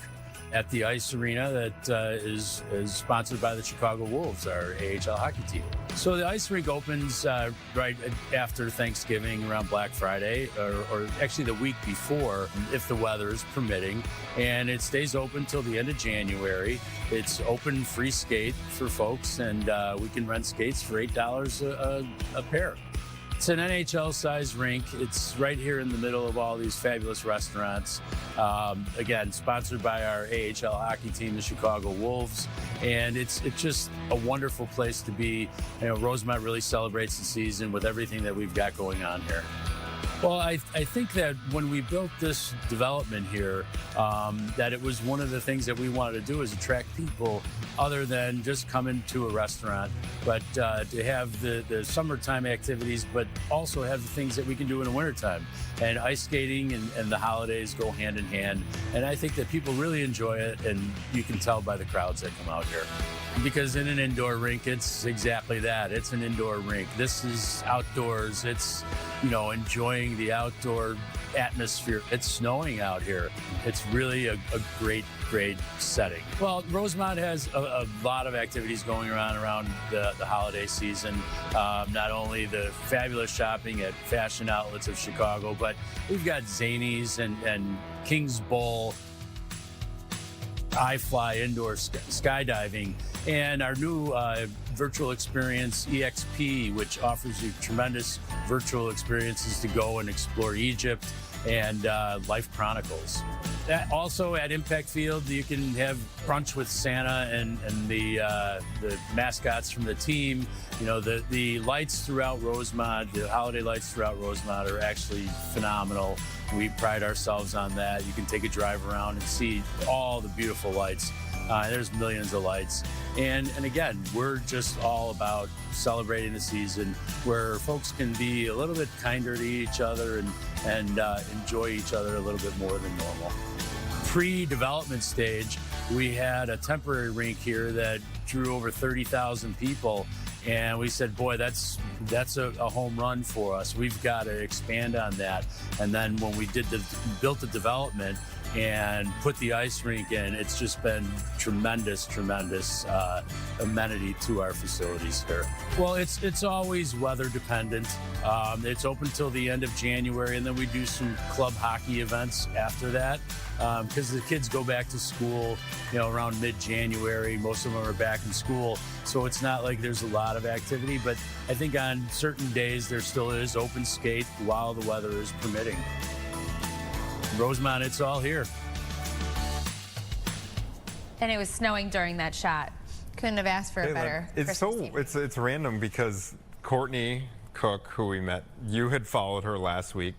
at the ice arena that is sponsored by the Chicago Wolves, our AHL hockey team. So the ice rink opens right after Thanksgiving, around Black Friday, or actually the week before, if the weather is permitting. And it stays open till the end of January. It's open free skate for folks, and we can rent skates for $8 a pair. It's an NHL-sized rink. It's right here in the middle of all these fabulous restaurants. Again, sponsored by our AHL hockey team, the Chicago Wolves. And it's just a wonderful place to be. You know, Rosemont really celebrates the season with everything that we've got going on here. Well, I think that when we built this development here, that it was one of the things that we wanted to do is attract people other than just coming to a restaurant, but to have the summertime activities, but also have the things that we can do in the wintertime. And ice skating and the holidays go hand in hand. And I think that people really enjoy it, and you can tell by the crowds that come out here. Because in an indoor rink, it's exactly that. It's an indoor rink. This is outdoors. It's, you know, enjoying the outdoor atmosphere. It's snowing out here. It's really a great setting. Well, Rosemont has a lot of activities going around the holiday season. Not only the fabulous shopping at fashion outlets of Chicago, but we've got Zanies and King's Bowl, iFly indoor skydiving, and our new virtual experience EXP, which offers you tremendous virtual experiences to go and explore Egypt, and Life Chronicles. Also at Impact Field, you can have brunch with Santa and the mascots from the team. You know, the lights throughout Rosemont, the holiday lights throughout Rosemont are actually phenomenal. We pride ourselves on that. You can take a drive around and see all the beautiful lights. There's millions of lights. And again, we're just all about celebrating the season where folks can be a little bit kinder to each other and enjoy each other a little bit more than normal. Pre-development stage, we had a temporary rink here that drew over 30,000 people. And we said, boy, that's a home run for us. We've got to expand on that. And then when we built the development and put the ice rink in, it's just been tremendous amenity to our facilities here. Well, it's always weather dependent. It's open till the end of January, and then we do some club hockey events after that. Because the kids go back to school, you know, around mid-January. Most of them are back in school, so it's not like there's a lot of activity. But I think on certain days there still is open skate while the weather is permitting. Rosemont, it's all here. And it was snowing during that shot. Couldn't have asked for a better Christmas Eve. It's random because Courtney Cook, who we met, you had followed her last week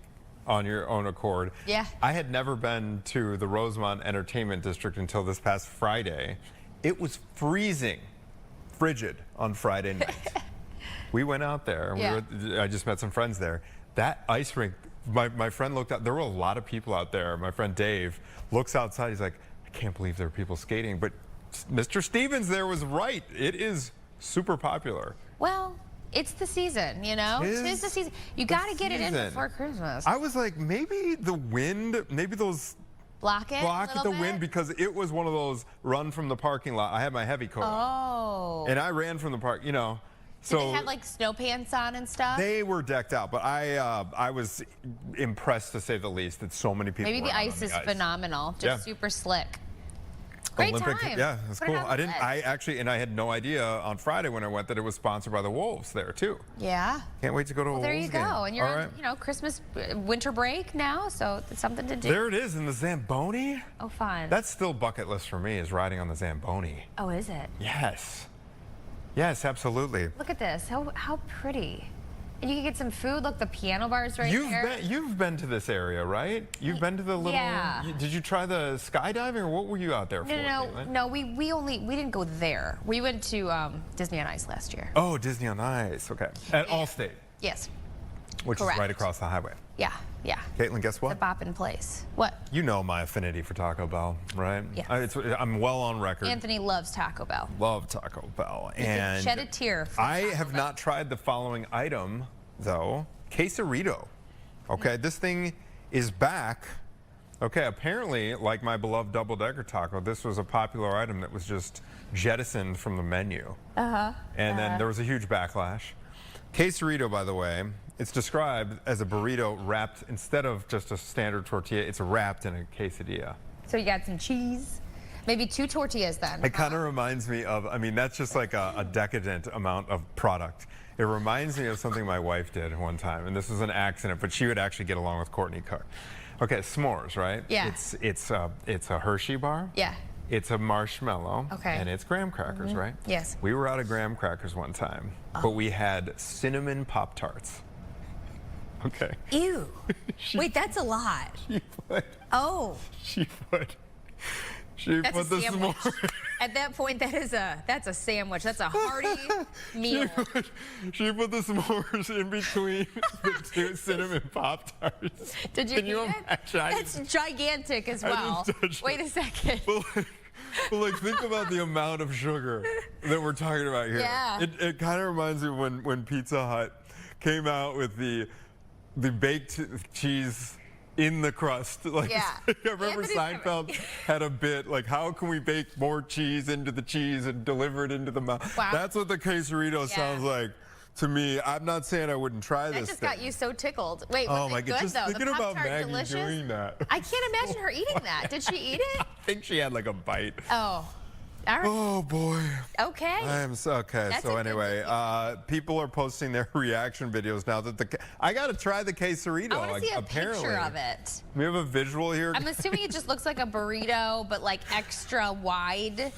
on your own accord. Yeah. I had never been to the Rosemont Entertainment District until this past Friday. It was freezing, frigid on Friday night. We went out there. Yeah. I just met some friends there. That ice rink, my friend looked out. There were a lot of people out there. My friend Dave looks outside. He's like, I can't believe there are people skating. But Mr. Stevens there was right. It is super popular. Well, it's the season, you know? It's the season. You got to get it in before Christmas. I was like, maybe the wind, maybe those block the wind, because it was one of those run from the parking lot. I had my heavy coat on, and I ran from the park, you know. So did they have like snow pants on and stuff? They were decked out, but I was impressed, to say the least, that so many people Maybe were the ice is phenomenal, just super slick. Great Olympic, time. yeah, it's cool. I had no idea on Friday when I went that it was sponsored by the Wolves there too. Yeah. Can't wait to go to a Wolves There you go. game. And you're on, you know, Christmas winter break now, so it's something to do. There it is in the Zamboni. Oh, fun. That's still bucket list for me, is riding on the Zamboni. Oh, is it? Yes. Yes, absolutely. Look at this. How pretty. And you can get some food. Look, the piano bar's right there. You've been to this area, right? You've been to the little... Yeah. Did you try the skydiving, or what were you out there for? No, we didn't go there. We went to Disney on Ice last year. Oh, Disney on Ice. Okay. At Allstate. Yes. Which is right across the highway. Yeah, yeah. Caitlin, guess what? The boppin' place. What? You know my affinity for Taco Bell, right? Yes. I'm well on record. Anthony loves Taco Bell. Love Taco Bell. He and shed a tear. I have not tried the following item, though. Quesarito. Okay, this thing is back. Okay, apparently, like my beloved double-decker taco, this was a popular item that was just jettisoned from the menu. And then there was a huge backlash. Quesarito, by the way, it's described as a burrito wrapped, instead of just a standard tortilla, it's wrapped in a quesadilla. So you got some cheese, maybe 2 tortillas then. It kind of reminds me of, I mean, that's just like a decadent amount of product. It reminds me of something my wife did one time, and this was an accident, but she would actually get along with Courtney Cook. Okay, s'mores, right? Yeah. It's a Hershey bar. Yeah. It's a marshmallow. Okay. And it's graham crackers, right? Yes. We were out of graham crackers one time, but we had cinnamon Pop-Tarts. Okay. Ew. Wait, that's a lot. She put That's a the sandwich. s'more. At that point, that's a sandwich. That's a hearty meal. She put the s'mores in between the 2 cinnamon Pop-Tarts. Did you Can you eat it? imagine? That's gigantic as well. didn't touch Wait it. a second. But like, think about the amount of sugar that we're talking about here. Yeah. It kind of reminds me of when Pizza Hut came out with the baked cheese in the crust. Like, Yeah. I remember Anthony's Seinfeld had a bit like, how can we bake more cheese into the cheese and deliver it into the mouth? Wow. That's what the quesarito Yeah. sounds like to me. I'm not saying I wouldn't try That this just thing. got you so tickled. Wait, Oh was my it God, good just though? thinking The about Pop-Tart Maggie delicious? doing that. I can't imagine her eating that. Did she eat it? I think she had like a bite. Oh. All right. Oh boy. Okay. I am so okay. That's So a good anyway, people are posting their reaction videos now that I got to try the quesarito. I want to see a apparently. picture of it. We have a visual here. I'm assuming it just looks like a burrito, but like extra wide.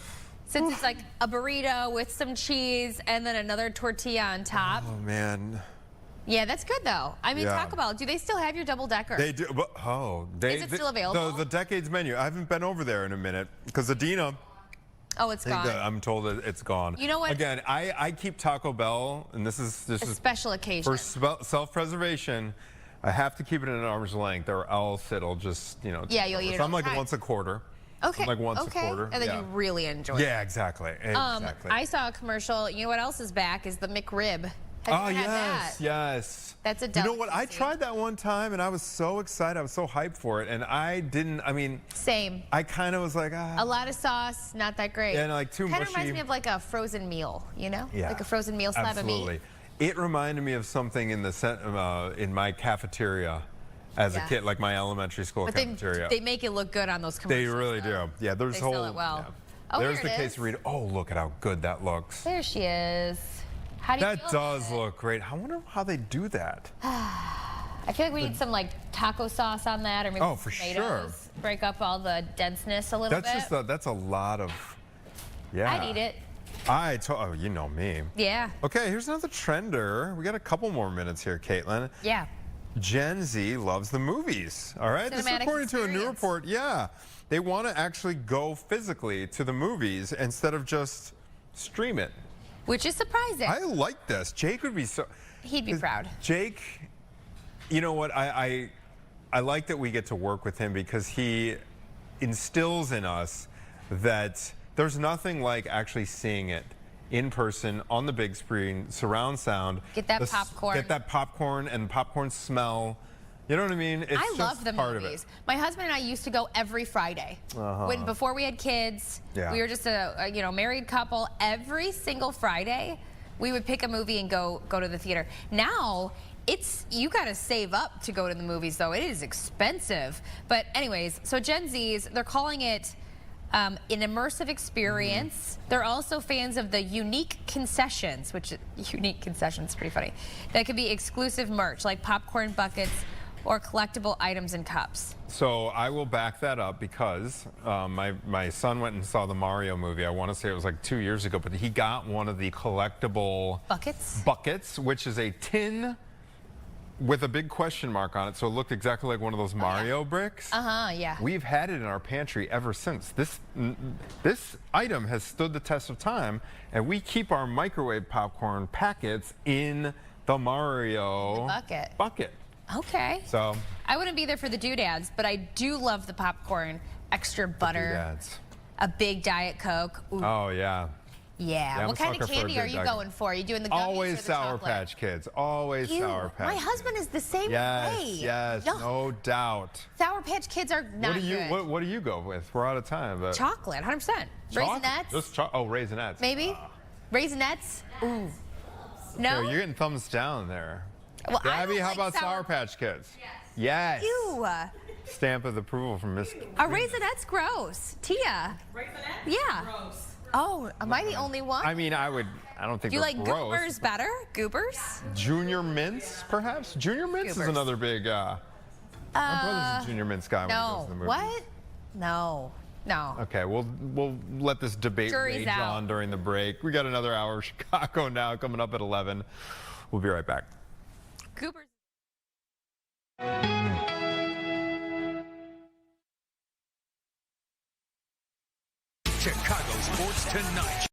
Since it's like a burrito with some cheese and then another tortilla on top. Oh man. Yeah, that's good though. I mean, Yeah. Taco Bell, do they still have your double decker? They do. But, Is it still available? The Decades menu. I haven't been over there in a minute because Adina. Oh, it's gone. I'm told that it's gone. You know what? Again, I keep Taco Bell, and this is A special occasion. for self-preservation. I have to keep it at an arm's length, or else it'll just Yeah, you'll eat it So all I'm the like time. once a quarter. Okay. I'm like once okay. a quarter. And then yeah. you really enjoy it. Yeah, exactly. Exactly. I saw a commercial. You know what else is back is the McRib. Have you ever had that? Yes. That's a You know what? I delicacy. tried that one time, and I was so excited. I was so hyped for it, and I didn't. I mean, Same. I kind of was like, A lot of sauce, not that great. Yeah, and like too Kind of mushy. reminds me of like a frozen meal, you know? Yeah. Like a frozen meal slab Absolutely. of meat. It reminded me of something in in my cafeteria as a Yeah. kid, like my elementary school But cafeteria. they make it look good on those They commercials. really though. do. Yeah, there's They whole. sell it well. Yeah. Oh, There's here the it is. quesarito. Oh, look at how good that looks. There she is. How do you That feel does about it? look great. I wonder how they do that. I feel like we need some like taco sauce on that, or maybe Oh, some for sure. tomatoes. Break up all the denseness a little That's bit. that's a lot of. Yeah. I'd eat it. Oh, you know me. Yeah. Okay, here's another trender. We got a couple more minutes here, Caitlin. Yeah. Gen Z loves the movies. All right, this is Cinematic according to a new experience. report. Yeah, they want to actually go physically to the movies instead of just stream it. Which is surprising. I like this. Jake would be so. He'd be proud. Jake, you know what? I like that we get to work with him because he instills in us that there's nothing like actually seeing it in person on the big screen, surround sound. Get that popcorn. Get that popcorn and popcorn smell. You know what I mean? It's I just love the part movies. Of it. My husband and I used to go every Friday. Before we had kids, Yeah. we were just a married couple. Every single Friday, we would pick a movie and go to the theater. Now, you got to save up to go to the movies, though. It is expensive. But anyways, so Gen Zs, they're calling it an immersive experience. They're also fans of the unique concessions, unique concessions, pretty funny. That could be exclusive merch, like popcorn buckets or collectible items and cups. So I will back that up because my son went and saw the Mario movie. I want to say it was like 2 years ago, but he got one of the collectible buckets, which is a tin with a big question mark on it. So it looked exactly like one of those Mario bricks. Yeah. We've had it in our pantry ever since. This item has stood the test of time, and we keep our microwave popcorn packets in the Mario bucket. Okay. So I wouldn't be there for the doodads, but I do love the popcorn. Extra butter. doodads. A big Diet Coke. Ooh. Oh yeah. Yeah. I'm What a kind of sucker for a candy good are you nugget. going for? Are you doing the gummies Always or the Sour chocolate? Patch Kids. Always Ew, Sour Patch my Kids. husband is the same Yes, way. yes, Yuck. no doubt. Sour Patch Kids are not What do you good. what do you go with? We're out of time. But Chocolate, 100%. Raisinets, Just Raisinets. maybe. Raisinets. Ooh. No. Yo, you're getting thumbs down there. Well, I Gabby, don't how like about Sour Sour Patch Kids? Yes. Ew. Stamp of approval from Miss. Are Raisinets gross? Tia. Raisinets? Yeah. Gross. Oh, am I the only one? I mean, I don't think Do you they're like gross. Goobers better? Goobers? Junior Mints, perhaps? Junior Mints is Goobers. another big. My brother's a Junior Mints guy when he goes to the No. movies. What? No. No. Okay, we'll let this debate Jury's rage out. on during the break. We got another hour of Chicago Now coming up at 11. We'll be right back. Goobers. Chicago Sports Tonight.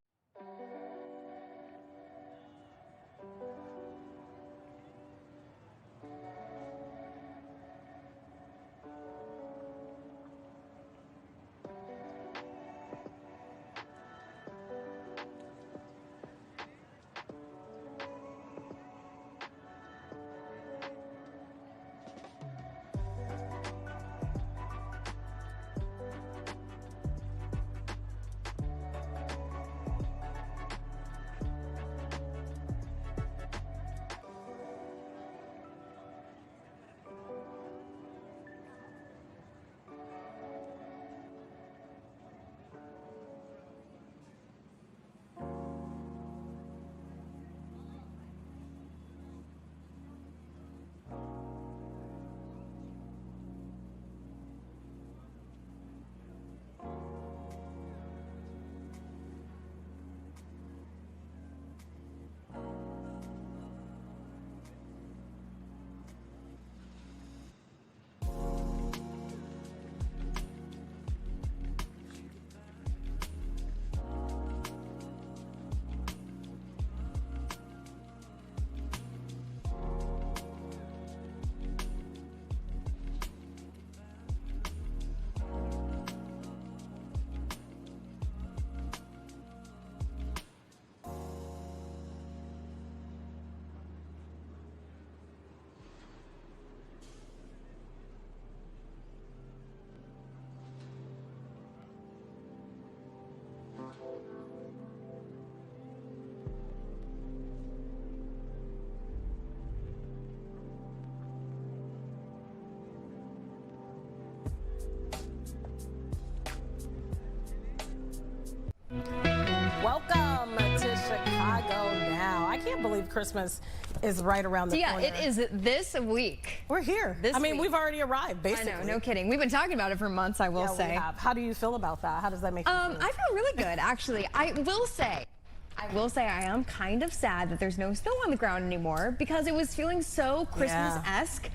Welcome to Chicago Now. I can't believe Christmas is right around the corner. It is this week. We're here. This week. week. We've already arrived, I basically. know, no kidding. We've been talking about it for months, I will Yeah, we say. have. How do you feel about that? How does that make you feel? I feel really good, actually. I will say I am kind of sad that there's no snow on the ground anymore because it was feeling so Christmas-esque.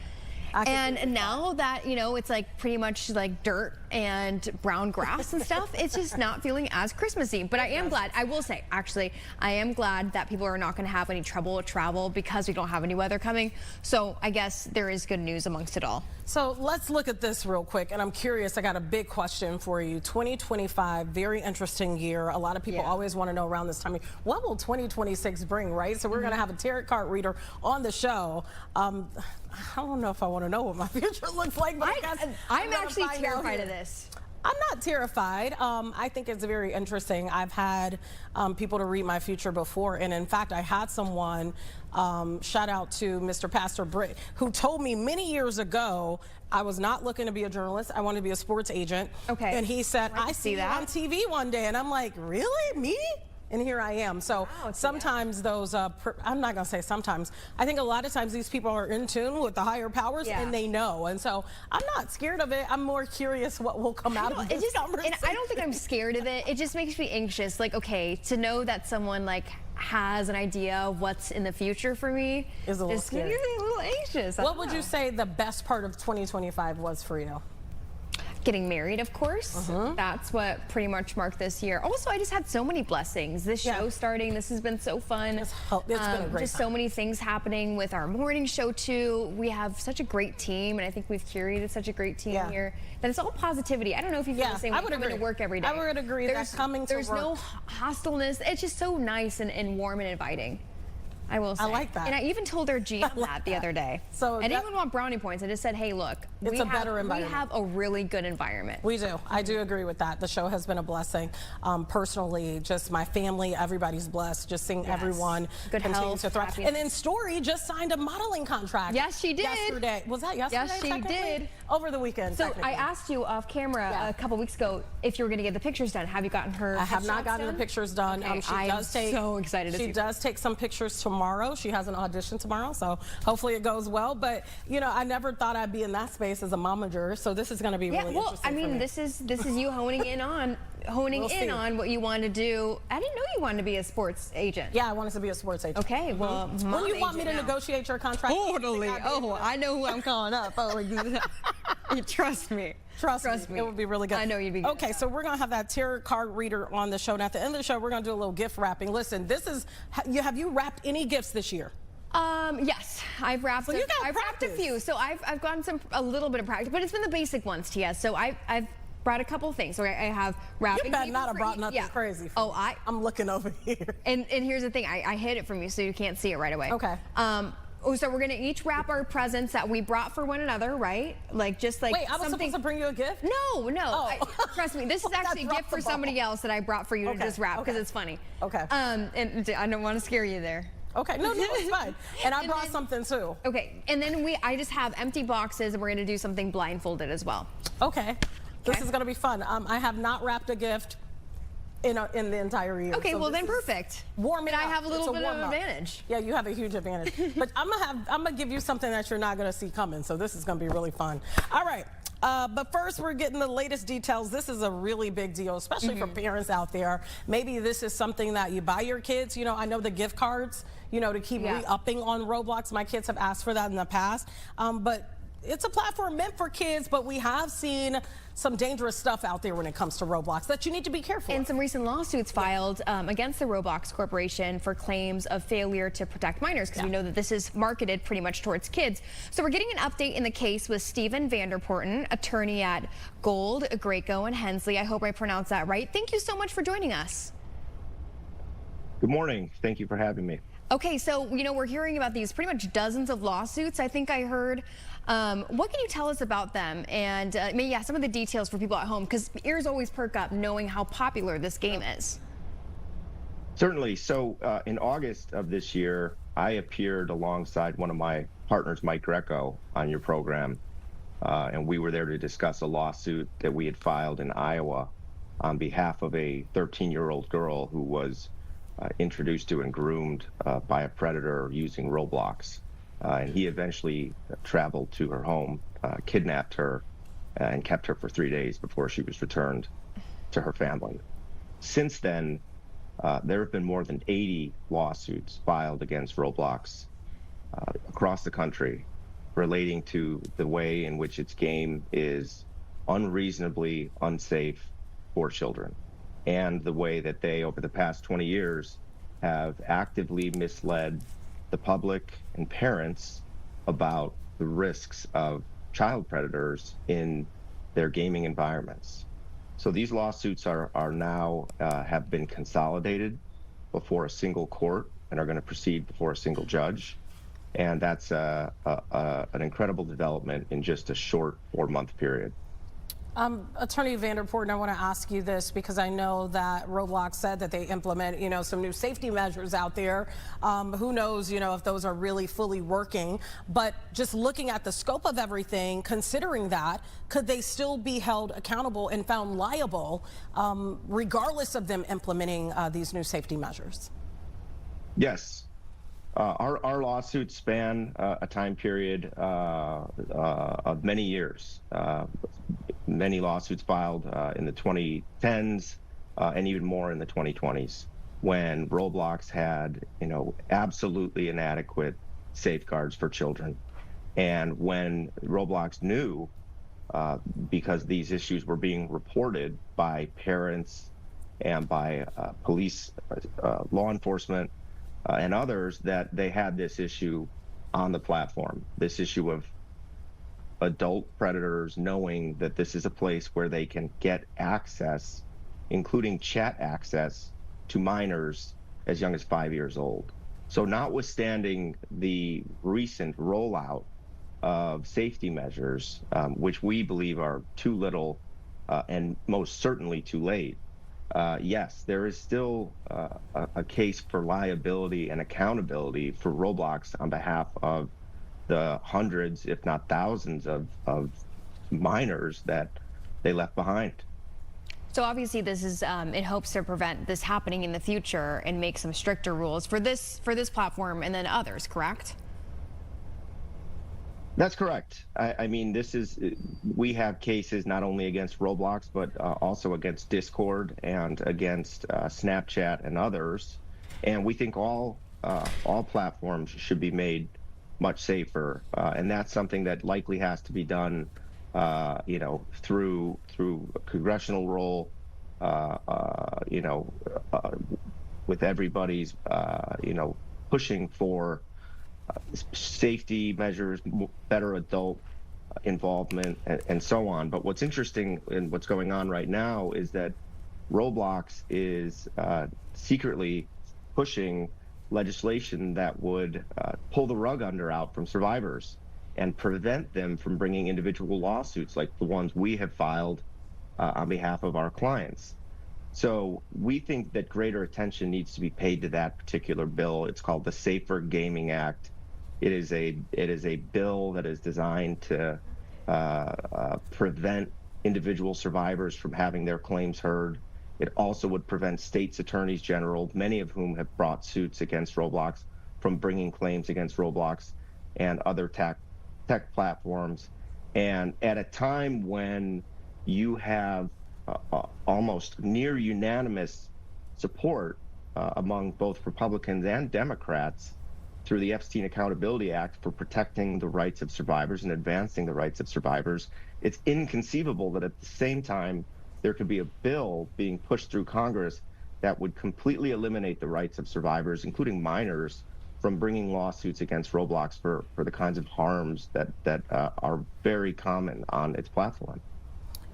I can agree And with now that, you know, it's like pretty much like dirt and brown grass and stuff, it's just not feeling as Christmassy. But I am glad, I will say, actually, I am glad that people are not going to have any trouble with travel because we don't have any weather coming. So I guess there is good news amongst it all. So let's look at this real quick. And I'm curious, I got a big question for you. 2025, very interesting year. A lot of people always want to know around this time, what will 2026 bring, right? So we're going to have a tarot card reader on the show. I don't know if I want to know what my future looks like, but I guess I'm gonna actually find out terrified here. of this. I'm not terrified. I think it's very interesting. I've had people to read my future before, and in fact, I had someone, shout out to Mr. Pastor Britt, who told me many years ago I was not looking to be a journalist. I wanted to be a sports agent. Okay. And he said, I I can see see you that. on TV one day, and I'm like, really, me? And here I am. So sometimes those, I'm not going to say sometimes, I think a lot of times these people are in tune with the higher powers and they know. And so I'm not scared of it. I'm more curious what will come out of this conversation. And I don't think I'm scared of it. It just makes me anxious. Like, okay, to know that someone like has an idea of what's in the future for me is a little scary. A little anxious. What would you say the best part of 2025 was for you? getting married, of course. That's what pretty much marked this year. Also, I just had so many blessings. This show starting, this has been so fun. It's been a great just time. so many things happening with our morning show too. We have such a great team, and I think we've curated such a great team here that it's all positivity. I don't know if you feel the same way. I would agree. To work every day. I would agree that coming to work. There's no hostileness. It's just so nice and warm and inviting. I will say. I like that. And I even told our GM that the other day. So I didn't even want brownie points. I just said, hey, look, it's a better environment. We have a really good environment. We do. I do agree with that. The show has been a blessing. Personally, just my family, everybody's blessed. Just seeing everyone continue to thrive. Happiness. And then Story just signed a modeling contract. Yes, she did. Yesterday. Was that yesterday? Yes, she did. Over the weekend. So I asked you off camera a couple weeks ago if you were going to get the pictures done. Have you gotten her? I have not gotten the pictures done. Okay, I'm so excited to see. She does take some pictures tomorrow. She has an audition tomorrow, so hopefully it goes well. But you know, I never thought I'd be in that space as a momager, so this is going to be really interesting. I mean, this is you honing in on what you want to do. I didn't know you wanted to be a sports agent. Yeah, I wanted to be a sports agent. Okay, well, when you want me to negotiate your contract? Totally. Oh, I know who I'm calling up. Oh, trust me. Trust me. It would be really good. I know you'd be good. Okay, so we're going to have that tarot card reader on the show. And at the end of the show, we're going to do a little gift wrapping. Listen, have you wrapped any gifts this year? Yes, I've wrapped. So I've wrapped a few. So I've gotten a little bit of practice, but it's been the basic ones, Tia. So I've brought a couple things. So I have wrapping. You better not have brought nothing crazy. I'm looking over here. And here's the thing. I hid it from you, so you can't see it right away. Okay. So we're gonna each wrap our presents that we brought for one another, right? Like just like. Wait, I was supposed to bring you a gift? No. Oh. Trust me, this is actually a gift for somebody else that I brought for you to just wrap because it's funny. Okay. And I don't want to scare you there. Okay, no, it's fine. And I brought something too. Okay, and then I just have empty boxes, and we're gonna do something blindfolded as well. Okay. This is gonna be fun. I have not wrapped a gift in the entire year. Okay, so well then perfect. Warm it up. I have a little bit of advantage. Yeah, you have a huge advantage. But I'm gonna give you something that you're not gonna see coming. So this is gonna be really fun. All right. But first, we're getting the latest details. This is a really big deal, especially for parents out there. Maybe this is something that you buy your kids. You know, I know the gift cards, you know, to keep re-upping on Roblox. My kids have asked for that in the past. But it's a platform meant for kids, but we have seen some dangerous stuff out there when it comes to Roblox that you need to be careful of. And some recent lawsuits filed against the Roblox Corporation for claims of failure to protect minors, because we know that this is marketed pretty much towards kids. So we're getting an update in the case with Stephen Vanderporten, attorney at Gold, Greco, and Hensley. I hope I pronounced that right. Thank you so much for joining us. Good morning. Thank you for having me. Okay, so, you know, we're hearing about these pretty much dozens of lawsuits, I think I heard. What can you tell us about them? And maybe, some of the details for people at home, because ears always perk up knowing how popular this game is. Certainly. So in August of this year, I appeared alongside one of my partners, Mike Greco, on your program. And we were there to discuss a lawsuit that we had filed in Iowa on behalf of a 13-year-old girl who was introduced to and groomed by a predator using Roblox. And he eventually traveled to her home, kidnapped her, and kept her for 3 days before she was returned to her family. Since then, there have been more than 80 lawsuits filed against Roblox across the country relating to the way in which its game is unreasonably unsafe for children, and the way that they, over the past 20 years, have actively misled the public and parents about the risks of child predators in their gaming environments. So these lawsuits are now have been consolidated before a single court and are going to proceed before a single judge. And that's an incredible development in just a short 4-month period. Attorney Vanderporten, I want to ask you this because I know that Roblox said that they implement, you know, some new safety measures out there. Who knows, you know, if those are really fully working. But just looking at the scope of everything, considering that, could they still be held accountable and found liable regardless of them implementing these new safety measures? Yes. Our lawsuits span a time period of many years. Many lawsuits filed in the 2010s and even more in the 2020s, when Roblox had, you know, absolutely inadequate safeguards for children. And when Roblox knew because these issues were being reported by parents and by police, law enforcement, and others, that they had this issue on the platform, this issue of adult predators knowing that this is a place where they can get access, including chat access, to minors as young as 5 years old. So notwithstanding the recent rollout of safety measures, which we believe are too little and most certainly too late, yes, there is still a case for liability and accountability for Roblox on behalf of the hundreds, if not thousands, of minors that they left behind. So obviously this is in hopes to prevent this happening in the future and make some stricter rules for this platform and then others, correct? That's correct. I mean, we have cases not only against Roblox, but also against Discord and against Snapchat and others. And we think all platforms should be made much safer. And that's something that likely has to be done, through a congressional role, with everybody's, pushing for safety measures, better adult involvement, and so on. But what's interesting in what's going on right now is that Roblox is secretly pushing legislation that would pull the rug out from survivors and prevent them from bringing individual lawsuits like the ones we have filed on behalf of our clients. So we think that greater attention needs to be paid to that particular bill. It's called the Safer Gaming Act. It is a bill that is designed to prevent individual survivors from having their claims heard. It also would prevent states' attorneys general, many of whom have brought suits against Roblox, from bringing claims against Roblox and other tech platforms. And at a time when you have almost near unanimous support among both Republicans and Democrats through the Epstein Accountability Act for protecting the rights of survivors and advancing the rights of survivors, it's inconceivable that at the same time there could be a bill being pushed through Congress that would completely eliminate the rights of survivors, including minors, from bringing lawsuits against Roblox for the kinds of harms that are very common on its platform.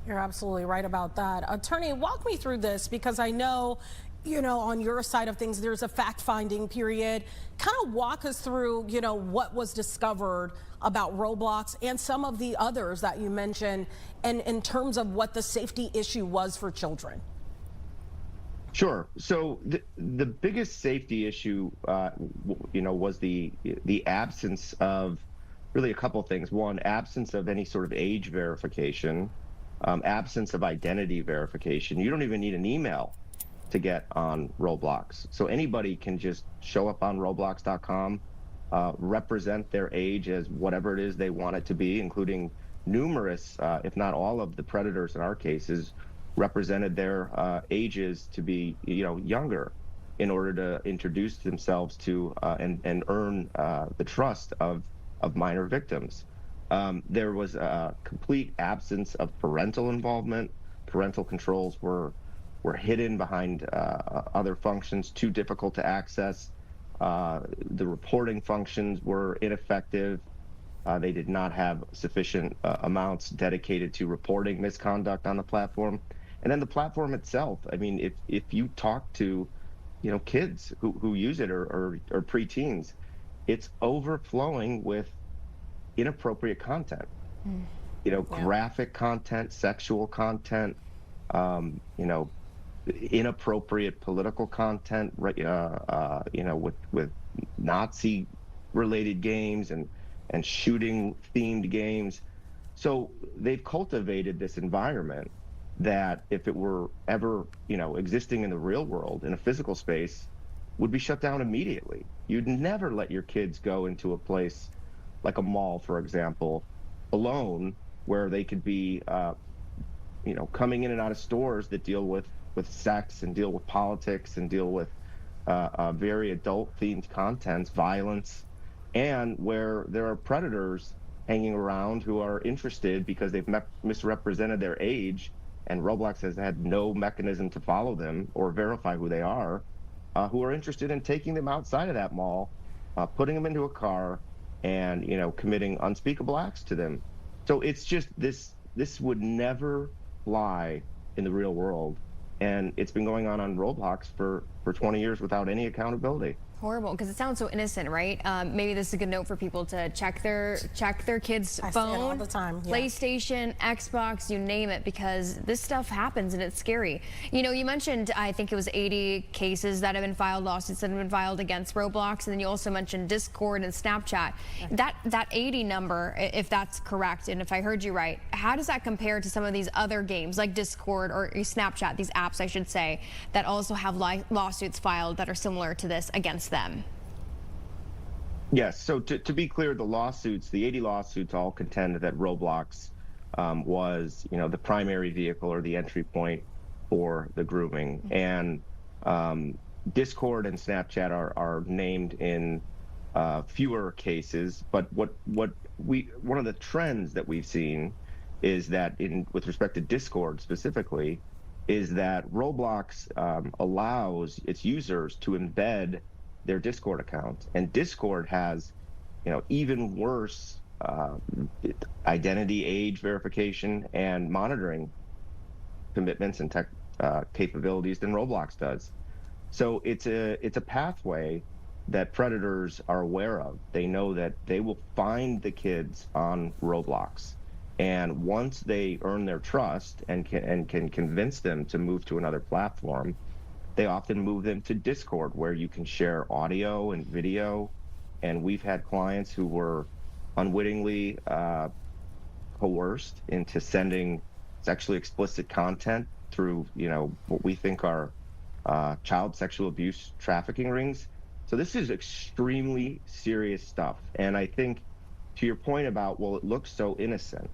You're absolutely right about that. Attorney, walk me through this, because I know, on your side of things, there's a fact-finding period. Kind of walk us through, what was discovered about Roblox and some of the others that you mentioned, and in terms of what the safety issue was for children. Sure. So the biggest safety issue, was the absence of really a couple of things. One, absence of any sort of age verification, absence of identity verification. You don't even need an email to get on Roblox. So anybody can just show up on Roblox.com, represent their age as whatever it is they want it to be, including numerous, if not all of the predators in our cases, represented their ages to be, younger, in order to introduce themselves to and earn the trust of minor victims. There was a complete absence of parental involvement. Parental controls were hidden behind other functions, too difficult to access. The reporting functions were ineffective. They did not have sufficient amounts dedicated to reporting misconduct on the platform. And then the platform itself, I mean, if you talk to, kids who use it or preteens, it's overflowing with inappropriate content, graphic content, sexual content, inappropriate political content, right? With Nazi related games and shooting themed games. So they've cultivated this environment that, if it were ever, existing in the real world, in a physical space, would be shut down immediately. You'd never let your kids go into a place like a mall, for example, alone, where they could be, coming in and out of stores that deal with sex and deal with politics and deal with very adult themed contents, violence, and where there are predators hanging around who are interested because they've misrepresented their age, and Roblox has had no mechanism to follow them or verify who they are, who are interested in taking them outside of that mall, putting them into a car, and committing unspeakable acts to them. So it's just this would never fly in the real world, and it's been going on Roblox for 20 years without any accountability. Horrible, because it sounds so innocent, right? Maybe this is a good note for people to check their kids' I phone, say it all the time. Yeah. PlayStation, Xbox, you name it, because this stuff happens and it's scary. You mentioned, I think it was 80 cases that have been filed, lawsuits that have been filed against Roblox, and then you also mentioned Discord and Snapchat. That 80 number, if that's correct, and if I heard you right, how does that compare to some of these other games like Discord or Snapchat, these apps, I should say, that also have lawsuits filed that are similar to this against them? Yes, so to be clear, the 80 lawsuits all contend that Roblox was, the primary vehicle or the entry point for the grooming. And Discord and Snapchat are named in fewer cases. But one of the trends that we've seen is that with respect to Discord specifically, is that Roblox allows its users to embed their Discord account, and Discord has, even worse identity, age verification, and monitoring commitments and tech capabilities than Roblox does. So it's a pathway that predators are aware of. They know that they will find the kids on Roblox, and once they earn their trust and can convince them to move to another platform, they often move them to Discord, where you can share audio and video. And we've had clients who were unwittingly coerced into sending sexually explicit content through, what we think are child sexual abuse trafficking rings. So this is extremely serious stuff. And I think, to your point about, well, it looks so innocent,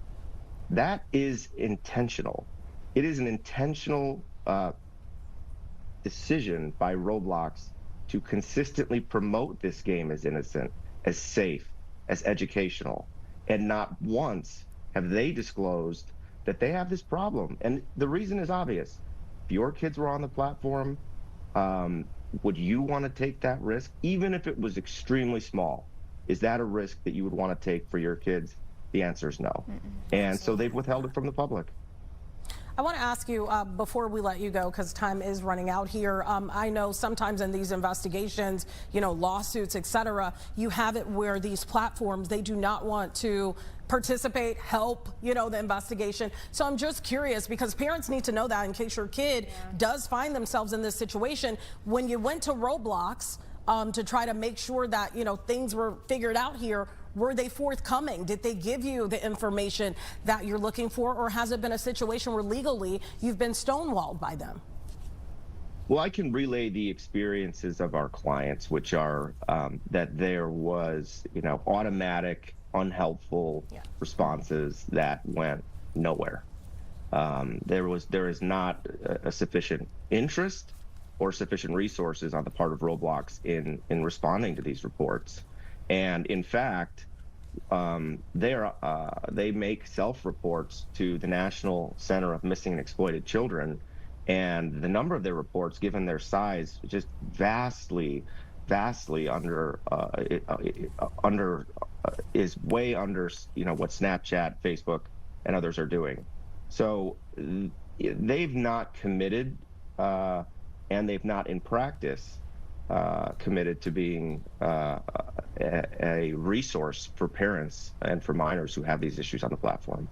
that is intentional. It is an intentional decision by Roblox to consistently promote this game as innocent, as safe, as educational. And not once have they disclosed that they have this problem. And the reason is obvious. If your kids were on the platform, would you want to take that risk? Even if it was extremely small, is that a risk that you would want to take for your kids? The answer is no. And so they've withheld it from the public. I want to ask you before we let you go, because time is running out here. I know sometimes in these investigations, lawsuits, et cetera, you have it where these platforms, they do not want to participate, help, the investigation. So I'm just curious, because parents need to know that in case your kid does find themselves in this situation. When you went to Roblox to try to make sure that, things were figured out here, were they forthcoming? Did they give you the information that you're looking for, or has it been a situation where legally you've been stonewalled by them? Well, I can relay the experiences of our clients, which are that there was, automatic, unhelpful responses that went nowhere. There is not a sufficient interest or sufficient resources on the part of Roblox in responding to these reports. And in fact, they make self-reports to the National Center of Missing and Exploited Children, and the number of their reports, given their size, just vastly under is way under what Snapchat, Facebook, and others are doing. So they've not committed, and they've not in practice committed to being a resource for parents and for minors who have these issues on the platform.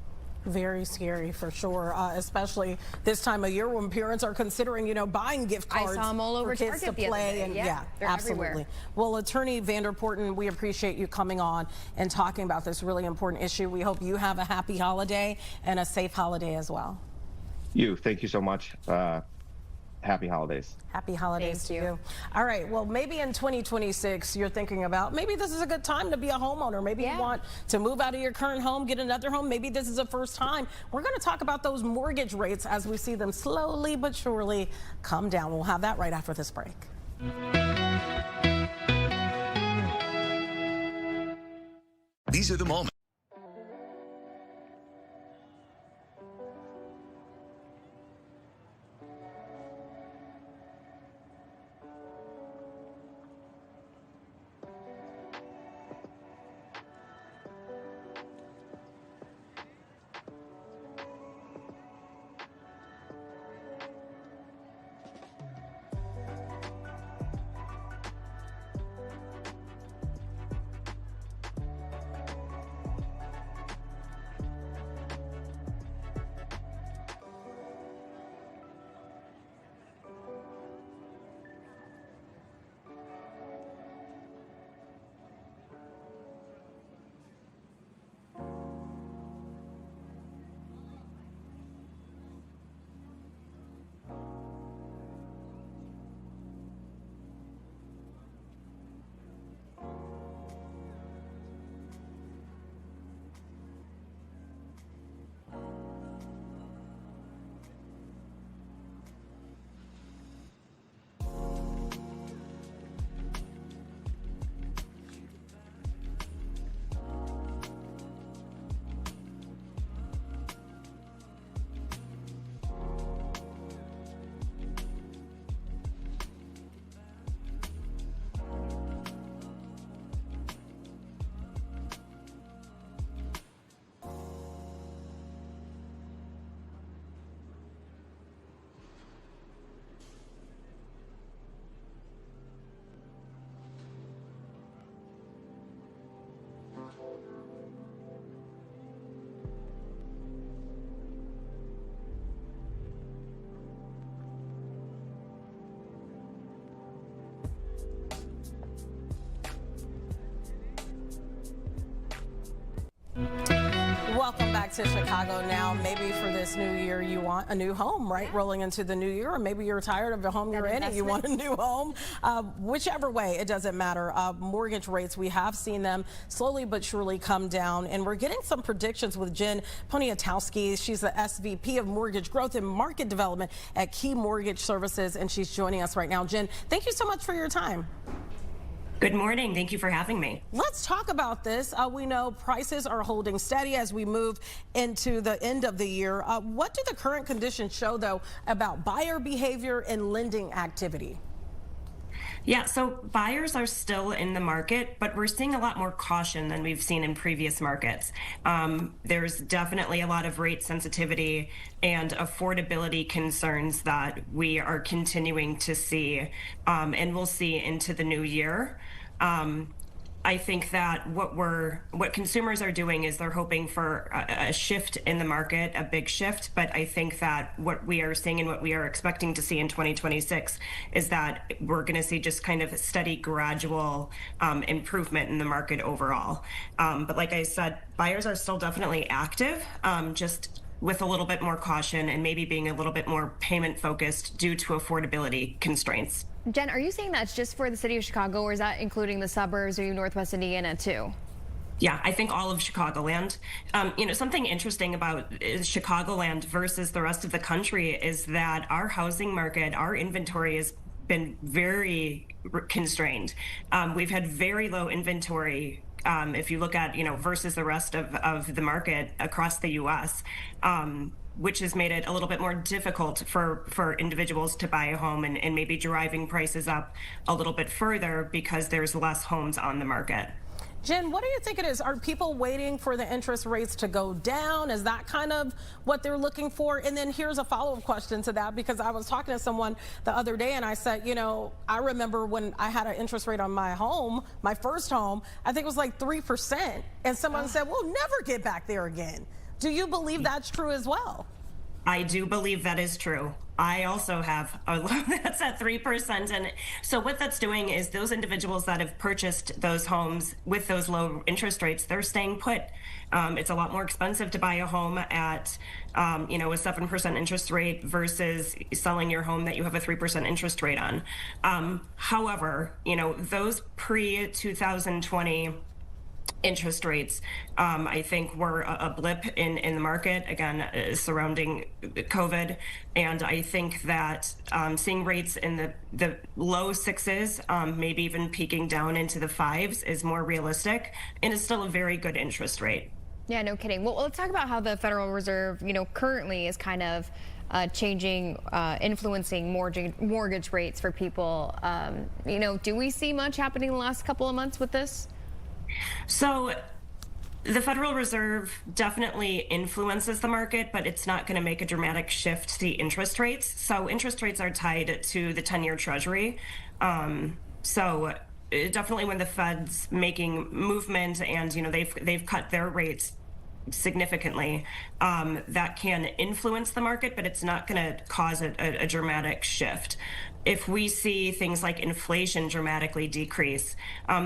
Very scary for sure, especially this time of year when parents are considering, buying gift cards. I saw them all over for kids Target to the other play. day. And Yeah, they're absolutely. everywhere. Well, Attorney Vanderpoorten, we appreciate you coming on and talking about this really important issue. We hope you have a happy holiday and a safe holiday as well. Thank you so much. Happy holidays. Happy holidays to you. All right. Well, maybe in 2026, you're thinking about maybe this is a good time to be a homeowner. Maybe you want to move out of your current home, get another home. Maybe this is the first time. We're going to talk about those mortgage rates as we see them slowly but surely come down. We'll have that right after this break. These are the moments. back to Chicago Now. Maybe for this new year, you want a new home, right? Rolling into the new year, or maybe you're tired of the home you're in and you want a new home. Whichever way, it doesn't matter. Mortgage rates, we have seen them slowly but surely come down, and we're getting some predictions with Jen Poniatowski. She's the SVP of Mortgage Growth and Market Development at Key Mortgage Services, and she's joining us right now. Jen, thank you so much for your time. Good morning. Thank you for having me. Let's talk about this. We know prices are holding steady as we move into the end of the year. What do the current conditions show, though, about buyer behavior and lending activity? Yeah, so buyers are still in the market, but we're seeing a lot more caution than we've seen in previous markets. There's definitely a lot of rate sensitivity and affordability concerns that we are continuing to see, and we'll see into the new year. I think that what consumers are doing is they're hoping for a shift in the market, a big shift. But I think that what we are seeing and what we are expecting to see in 2026 is that we're going to see just kind of a steady, gradual improvement in the market overall. But like I said, buyers are still definitely active, just with a little bit more caution and maybe being a little bit more payment focused due to affordability constraints. Jen, are you saying that's just for the city of Chicago, or is that including the suburbs or Northwest Indiana too? Yeah, I think all of Chicagoland. Something interesting about Chicagoland versus the rest of the country is that our housing market, our inventory has been very constrained. We've had very low inventory if you look at, versus the rest of the market across the U.S., which has made it a little bit more difficult for individuals to buy a home and maybe driving prices up a little bit further because there's less homes on the market. Jen, what do you think it is? Are people waiting for the interest rates to go down? Is that kind of what they're looking for? And then here's a follow-up question to that, because I was talking to someone the other day and I said, I remember when I had an interest rate on my home, my first home, I think it was like 3%. And someone said, we'll never get back there again. Do you believe that's true as well? I do believe that is true. I also have a loan that's at 3%. And so what that's doing is those individuals that have purchased those homes with those low interest rates, they're staying put. It's a lot more expensive to buy a home at, a 7% interest rate versus selling your home that you have a 3% interest rate on. However, those pre-2020 interest rates, I think, were a blip in the market, again, surrounding COVID. And I think that seeing rates in the low sixes, maybe even peaking down into the fives, is more realistic, and it's still a very good interest rate. Yeah, no kidding. Well, let's talk about how the Federal Reserve, currently is kind of changing, influencing mortgage rates for people. Do we see much happening in the last couple of months with this? So the Federal Reserve definitely influences the market, but it's not going to make a dramatic shift to the interest rates. So interest rates are tied to the 10-year Treasury. So definitely when the Fed's making movement and, they've cut their rates significantly, that can influence the market, but it's not going to cause a dramatic shift. If we see things like inflation dramatically decrease,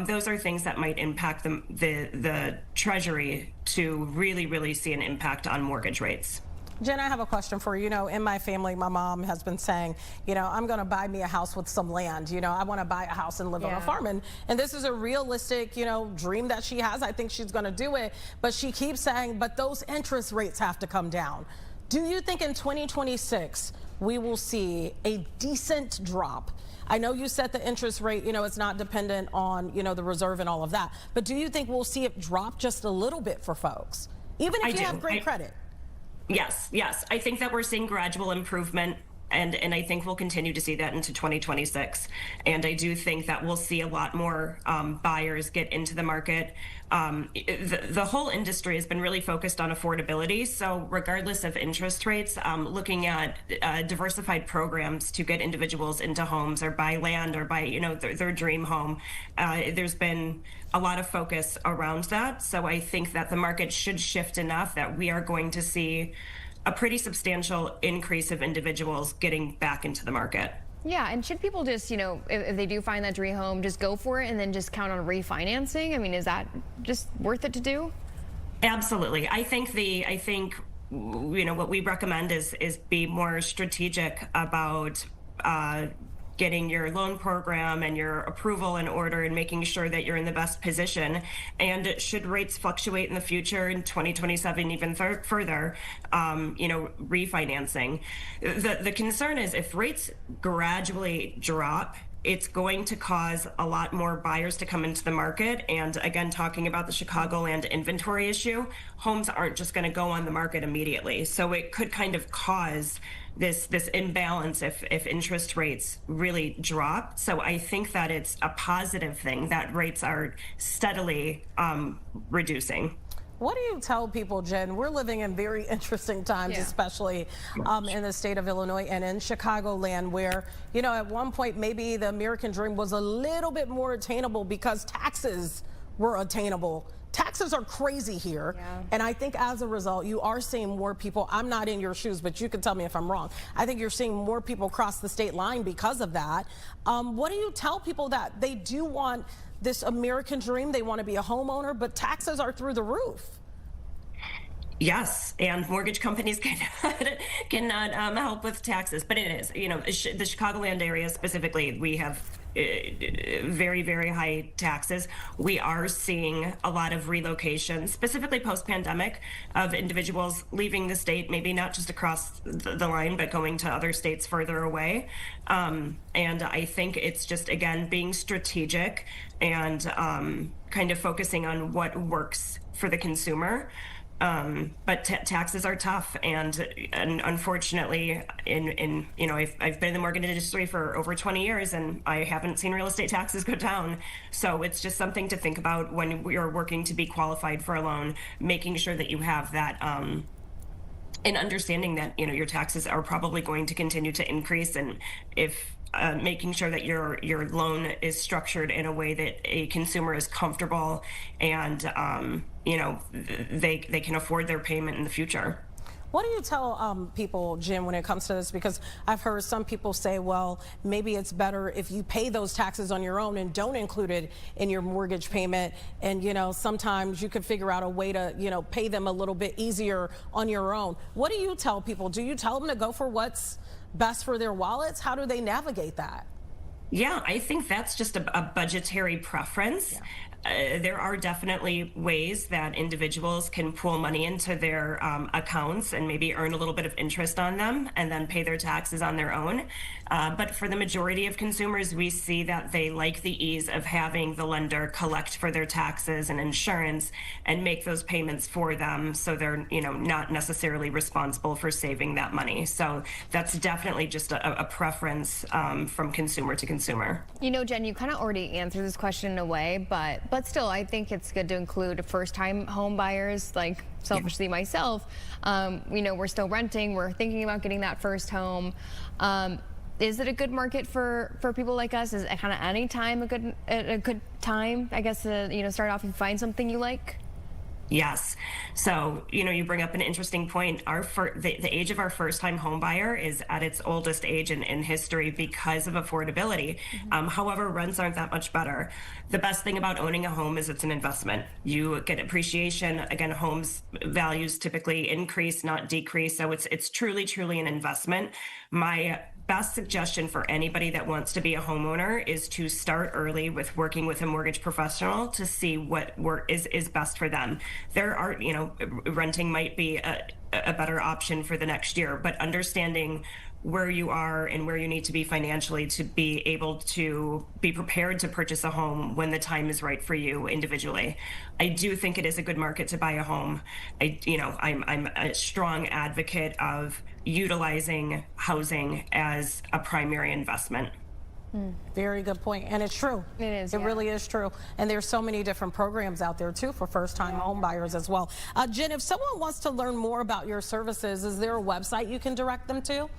those are things that might impact the Treasury to really, really see an impact on mortgage rates. Jen, I have a question for you. In my family, my mom has been saying, I'm going to buy me a house with some land. I want to buy a house and live on a farm. And this is a realistic, dream that she has. I think she's going to do it. But she keeps saying, but those interest rates have to come down. Do you think in 2026 we will see a decent drop? I know you set the interest rate, it's not dependent on, the reserve and all of that. But do you think we'll see it drop just a little bit for folks, even if you have great credit? Yes. I think that we're seeing gradual improvement, and I think we'll continue to see that into 2026. And I do think that we'll see a lot more buyers get into the market. The whole industry has been really focused on affordability. So regardless of interest rates, looking at diversified programs to get individuals into homes or buy land or buy, their dream home, there's been a lot of focus around that. So I think that the market should shift enough that we are going to see a pretty substantial increase of individuals getting back into the market. Yeah, and should people just, if they do find that dream home, just go for it and then just count on refinancing? I mean, is that just worth it to do? Absolutely. I think what we recommend is be more strategic about getting your loan program and your approval in order and making sure that you're in the best position. And should rates fluctuate in the future in 2027 even further, refinancing. The concern is if rates gradually drop, it's going to cause a lot more buyers to come into the market. And again, talking about the Chicagoland inventory issue, homes aren't just going to go on the market immediately. So it could kind of cause this imbalance if interest rates really drop. So I think that it's a positive thing that rates are steadily reducing. What do you tell people, Jen? We're living in very interesting times, especially in the state of Illinois and in Chicagoland, where, at one point, maybe the American dream was a little bit more attainable because taxes were attainable. Taxes are crazy here. And I think as a result, you are seeing more people. I'm not in your shoes, but you can tell me if I'm wrong. I think you're seeing more people cross the state line because of that. What do you tell people that they do want this American dream? They want to be a homeowner, but taxes are through the roof. Yes, and mortgage companies cannot help with taxes, but it is, the Chicagoland area specifically, we have very, very high taxes. We are seeing a lot of relocation, specifically post-pandemic, of individuals leaving the state, maybe not just across the line, but going to other states further away. And I think it's just, again, being strategic and kind of focusing on what works for the consumer. But taxes are tough, and unfortunately, I've been in the mortgage industry for over 20 years, and I haven't seen real estate taxes go down. So it's just something to think about when you're working to be qualified for a loan, making sure that you have that, and understanding that your taxes are probably going to continue to increase, and if making sure that your loan is structured in a way that a consumer is comfortable and they can afford their payment in the future. What do you tell people, Jim, when it comes to this? Because I've heard some people say, well, maybe it's better if you pay those taxes on your own and don't include it in your mortgage payment. And, sometimes you could figure out a way to, pay them a little bit easier on your own. What do you tell people? Do you tell them to go for what's best for their wallets? How do they navigate that? Yeah, I think that's just a budgetary preference. There are definitely ways that individuals can pool money into their accounts and maybe earn a little bit of interest on them and then pay their taxes on their own. But for the majority of consumers, we see that they like the ease of having the lender collect for their taxes and insurance and make those payments for them, so they're not necessarily responsible for saving that money. So that's definitely just a preference from consumer to consumer. Jen, you kind of already answered this question in a way, but still, I think it's good to include first-time home buyers, like selfishly myself. We're still renting. We're thinking about getting that first home. Is it a good market for people like us? Is it kind of any time a good time, I guess, to start off and find something you like? Yes. So, you bring up an interesting point. The age of our first-time home buyer is at its oldest age in history because of affordability. However, rents aren't that much better. The best thing about owning a home is it's an investment. You get appreciation. Again, homes values typically increase, not decrease. So it's truly, truly an investment. My best suggestion for anybody that wants to be a homeowner is to start early with working with a mortgage professional to see what is best for them. There are, renting might be a better option for the next year, but understanding where you are and where you need to be financially to be able to be prepared to purchase a home when the time is right for you individually. I do think it is a good market to buy a home. I'm a strong advocate of utilizing housing as a primary investment. Very good point. And it's true. It is. It really is true. And there's so many different programs out there too for first-time home buyers as well. Jen, if someone wants to learn more about your services, is there a website you can direct them to?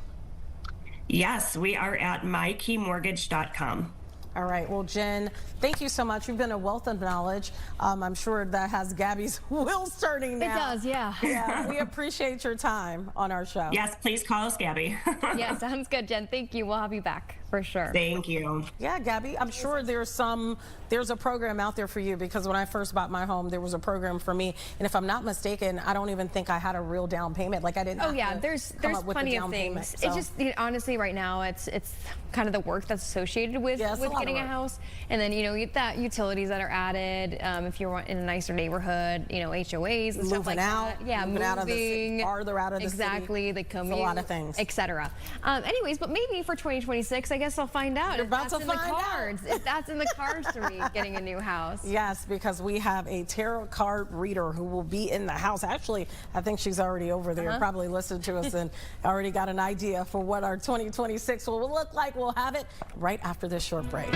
Yes, we are at mykeymortgage.com. All right. Well, Jen, thank you so much. You've been a wealth of knowledge. I'm sure that has Gabby's wheels turning now. It does, yeah. Yeah. We appreciate your time on our show. Yes, please call us, Gabby. Yeah, sounds good, Jen. Thank you. We'll have you back. For sure. Thank you. Yeah, Gabby, I'm sure there's a program out there for you, because when I first bought my home, there was a program for me. And if I'm not mistaken, I don't even think I had a real down payment. Like I didn't Oh have yeah, to there's come up with plenty the of down things. payment, It's just, honestly, right now it's kind of the work that's associated with Yeah, it's a lot of getting a work. house, and then you get that utilities that are added. If you're in a nicer neighborhood, HOAs and stuff like Moving out, that. Yeah, moving out of the city, farther out of the city. exactly. The commute, a lot of things. etc. Anyways, but maybe for 2026, I guess I'll find out You're if about that's to in the find out. cards. If that's in the cards for me, getting a new house. Yes, because we have a tarot card reader who will be in the house. Actually, I think she's already over there, probably listened to us and already got an idea for what our 2026 will look like. We'll have it right after this short break.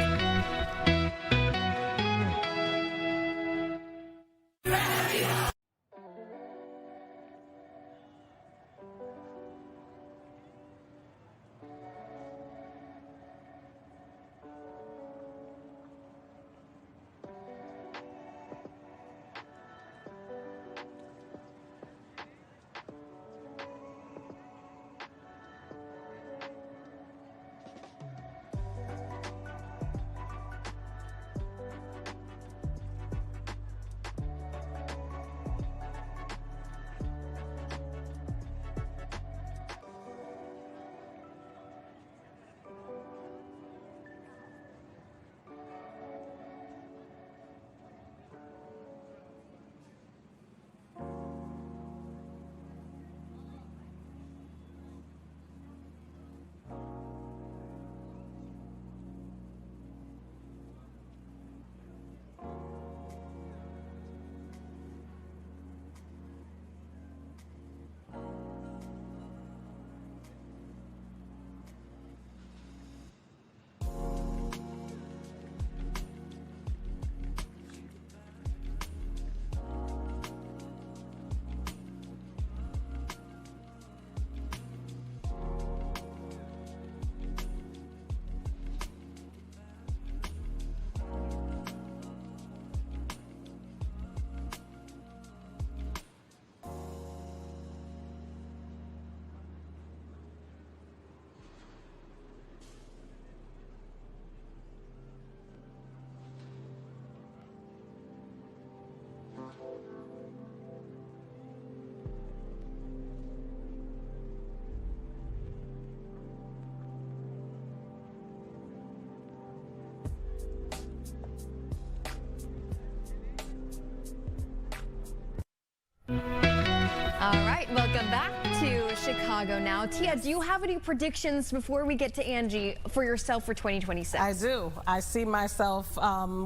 All right, welcome back to Chicago Now. Tia, do you have any predictions before we get to Angie for yourself for 2026? I do. I see myself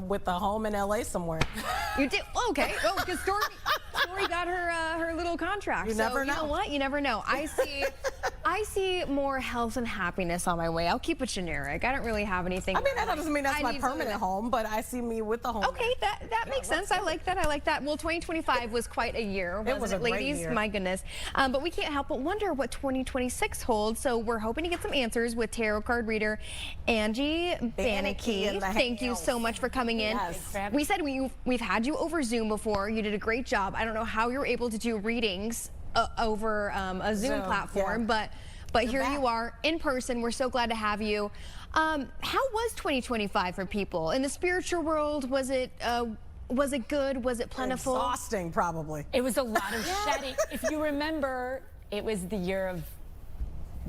with a home in LA somewhere. You do? Oh, okay. Oh, because Story got her little contract. You never know. You know what? You never know. I see more health and happiness on my way. I'll keep it generic. I don't really have anything. I mean, that doesn't mean that's I my need permanent to- home, but I see me with the home. Okay, that makes sense. I like that. I like that. Well, 2025 was quite a year, wasn't It was a great ladies? year. My goodness. But we can't help but wonder what 2026 holds. So we're hoping to get some answers with tarot card reader Angie Bannicky in Bannicky. the Thank you house. so much for coming in. Yes. We said we've had you over Zoom before. You did a great job. I don't know how you're able to do readings over a Zoom platform, yeah. but You're here back. you are in person. We're so glad to have you. How was 2025 for people in the spiritual world? Was it good? Was it plentiful? Exhausting, probably. It was a lot of shedding. If you remember, it was the year of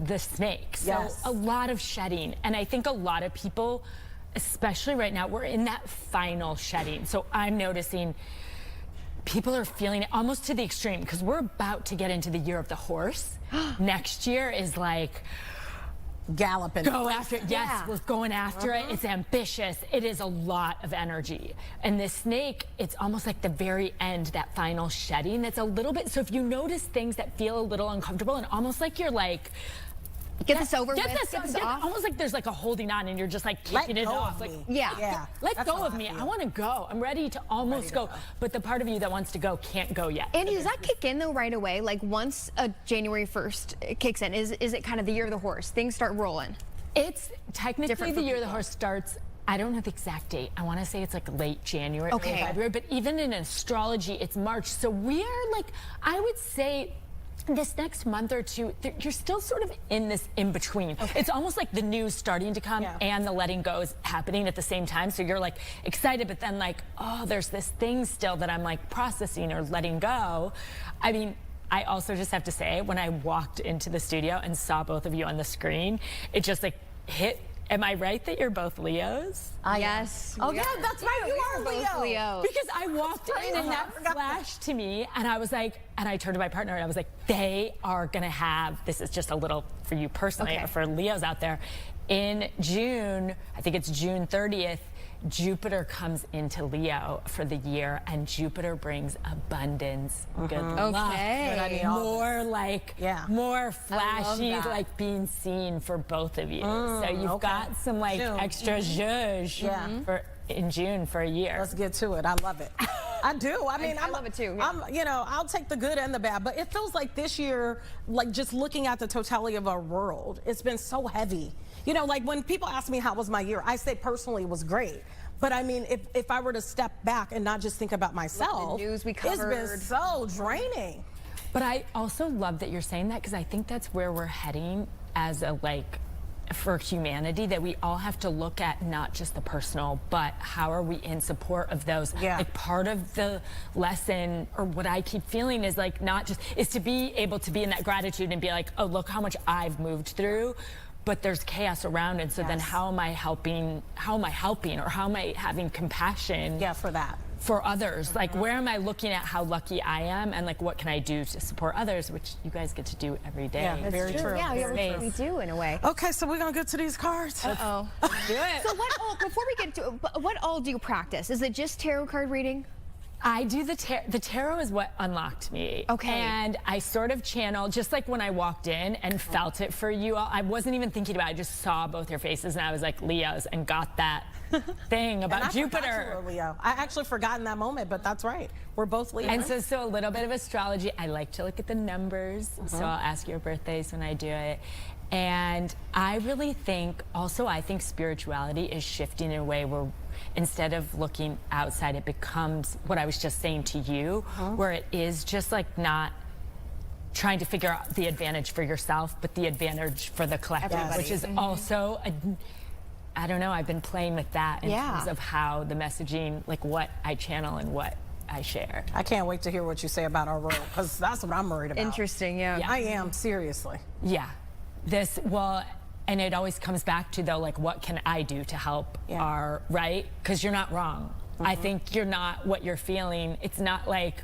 the snake. So Yes. a lot of shedding. And I think a lot of people, especially right now, we're in that final shedding. So I'm noticing people are feeling it almost to the extreme because we're about to get into the year of the horse. Next year is like, Galloping. go after it. Yes, Yeah. we're going after it. It's ambitious. It is a lot of energy. And the snake, it's almost like the very end, that final shedding. That's a little bit. So if you notice things that feel a little uncomfortable and almost like you're like, Get this over get with. this, Get this get- off. almost like there's like a holding on and you're just like Let kicking it go off. of Like, me. Yeah. let That's go how of I me. feel. I want to go. I'm ready to almost to go. go. But the part of you that wants to go can't go yet. Andy, does that kick in though right away? Like once January 1st kicks in, is it kind of the year of the horse? Things start rolling. It's technically Different the for year the people. horse starts. I don't know the exact date. I want to say it's like late January, Okay. early February. But even in astrology, it's March. So we are like, I would say this next month or two, you're still sort of in this in between. Okay. It's almost like the news starting to come and the letting go is happening at the same time. So you're like excited, but then like, oh, there's this thing still that I'm like processing or letting go. I mean, I also just have to say, when I walked into the studio and saw both of you on the screen, it just like hit. Am I right that you're both Leos? Yes. Oh, yeah, that's right. You are both Leo. Because I walked in and that flashed to me, and I was like, and I turned to my partner and I was like, they are gonna have, this is just a little for you personally, or for Leos out there, in June, I think it's June 30th, Jupiter comes into Leo for the year, and Jupiter brings abundance, good luck, more like, more flashy, like being seen for both of you. So you've got some like extra zhuzh for in June for a year. Let's get to it. I love it. I do. I mean, I love it too. I'm, you know, I'll take the good and the bad, but it feels like this year, like just looking at the totality of our world, it's been so heavy. You know, like when people ask me how was my year, I say personally it was great. But I mean, if I were to step back and not just think about myself, the news we covered. It's been so draining. But I also love that you're saying that, because I think that's where we're heading as a like, for humanity, that we all have to look at not just the personal, but how are we in support of those? Like part of the lesson, or what I keep feeling is like, not just, is to be able to be in that gratitude and be like, oh, look how much I've moved through. But there's chaos around, and so then how am I helping, or how am I having compassion for that, for others? Like, where am I looking at how lucky I am, and like, what can I do to support others, which you guys get to do every day. Yeah, very true. Yeah, we do in a way. Okay, so we're gonna get to these cards. Uh-oh. Do it. So what all, before we get to, what all do you practice? Is it just tarot card reading? I do the tarot is what unlocked me. Okay. And I sort of channel, just like when I walked in and felt it for you all. I wasn't even thinking about it. I just saw both your faces and I was like, Leos, and got that thing about Jupiter. You were Leo. I actually forgot in that moment, but that's right. We're both Leo. And so a little bit of astrology. I like to look at the numbers. So I'll ask your birthdays when I do it. And I really think, also I think spirituality is shifting in a way where instead of looking outside, it becomes what I was just saying to you, where it is just like not trying to figure out the advantage for yourself, but the advantage for the collective, which is also, I don't know, I've been playing with that in terms of how the messaging, like what I channel and what I share. I can't wait to hear what you say about our world, because that's what I'm worried about. Interesting, yeah. I am, seriously. Yeah. And it always comes back to, though, like, what can I do to help our, right? Because you're not wrong. I think you're not what you're feeling. It's not like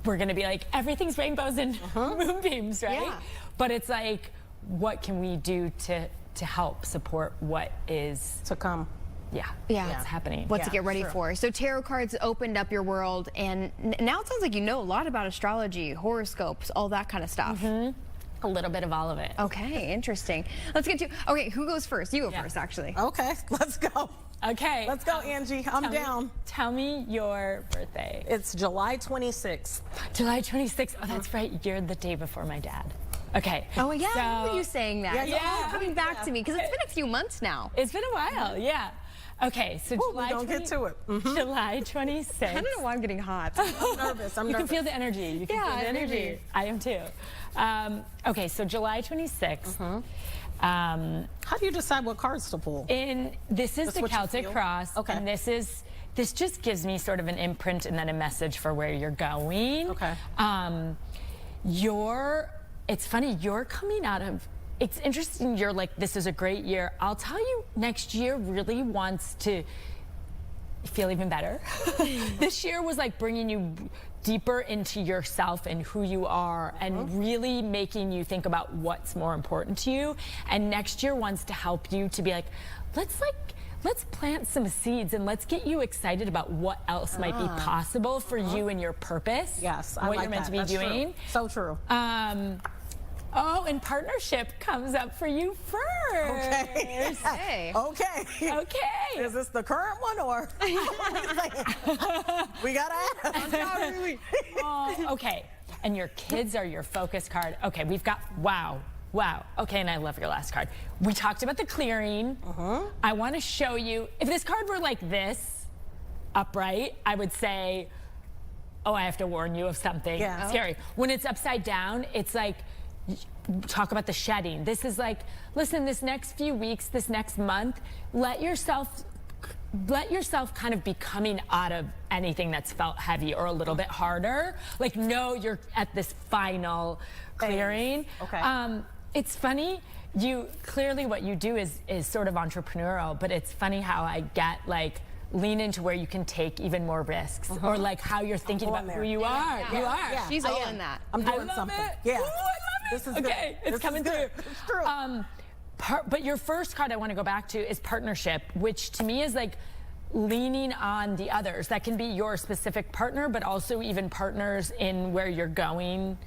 we're going to be like, everything's rainbows and moonbeams, right? Yeah. But it's like, what can we do to help support what is to come? Yeah. What's happening. What to get ready for. So tarot cards opened up your world, and now it sounds like you know a lot about astrology, horoscopes, all that kind of stuff. A little bit of all of it. Okay, interesting. Let's get to, okay, who goes first? You go first, actually. Okay, let's go. Okay. Let's go, Angie. I'm down. Tell me your birthday. It's July 26th. July 26th. Oh, that's right. You're the day before my dad. Okay. Oh, yeah, I remember you saying that. Yeah. Coming back to me, because it's been a few months now. It's been a while, yeah. Okay, so July 20, get to it. July 26th. I don't know why I'm getting hot. I'm nervous. You can feel the energy. You can feel the energy. I am too. Okay, so July 26th. How do you decide what cards to pull? This is the Celtic Cross. Okay. And this just gives me sort of an imprint and then a message for where you're going. Okay. It's funny, you're coming out of, it's interesting, you're like, this is a great year. I'll tell you, next year really wants to feel even better. This year was like bringing you deeper into yourself and who you are, and really making you think about what's more important to you. And next year wants to help you to be like, let's plant some seeds and let's get you excited about what else might be possible for you and your purpose. Yes, I what like you're meant that. to be That's doing. True. So true. Oh, and partnership comes up for you first. Okay. Hey. Okay. Okay. Is this the current one or? We gotta ask. Okay. And your kids are your focus card. Okay, we've got, wow. Okay, and I love your last card. We talked about the clearing. I want to show you, if this card were like this, upright, I would say, oh, I have to warn you of something scary. When it's upside down, it's like, talk about the shedding. This is like, listen, this next few weeks, this next month, let yourself kind of be coming out of anything that's felt heavy or a little bit harder. Like, no, you're at this final clearing. Okay. It's funny, clearly what you do is sort of entrepreneurial, but it's funny how I get like, lean into where you can take even more risks, or like how you're thinking about who you are. You are. Yeah. She's all in that. I'm doing something. It. Yeah. Ooh, I love it. This is okay, good. it's coming through. It's true. But your first card I want to go back to is partnership, which to me is like leaning on the others. That can be your specific partner, but also even partners in where you're going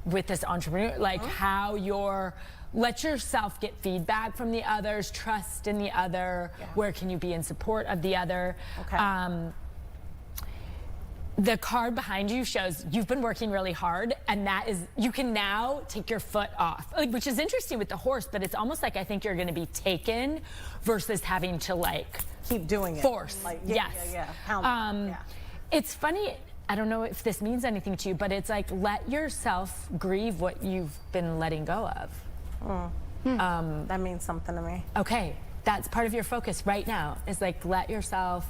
with this entrepreneur, like how you're, let yourself get feedback from the others, trust in the other, where can you be in support of the other. Okay. The card behind you shows you've been working really hard, and that is, you can now take your foot off, like, which is interesting with the horse, but it's almost like I think you're going to be taken versus having to like keep doing it. Force. Like, yes. Pound it. It's funny. I don't know if this means anything to you, but it's like, let yourself grieve what you've been letting go of. That means something to me. Okay, that's part of your focus right now, is like, let yourself,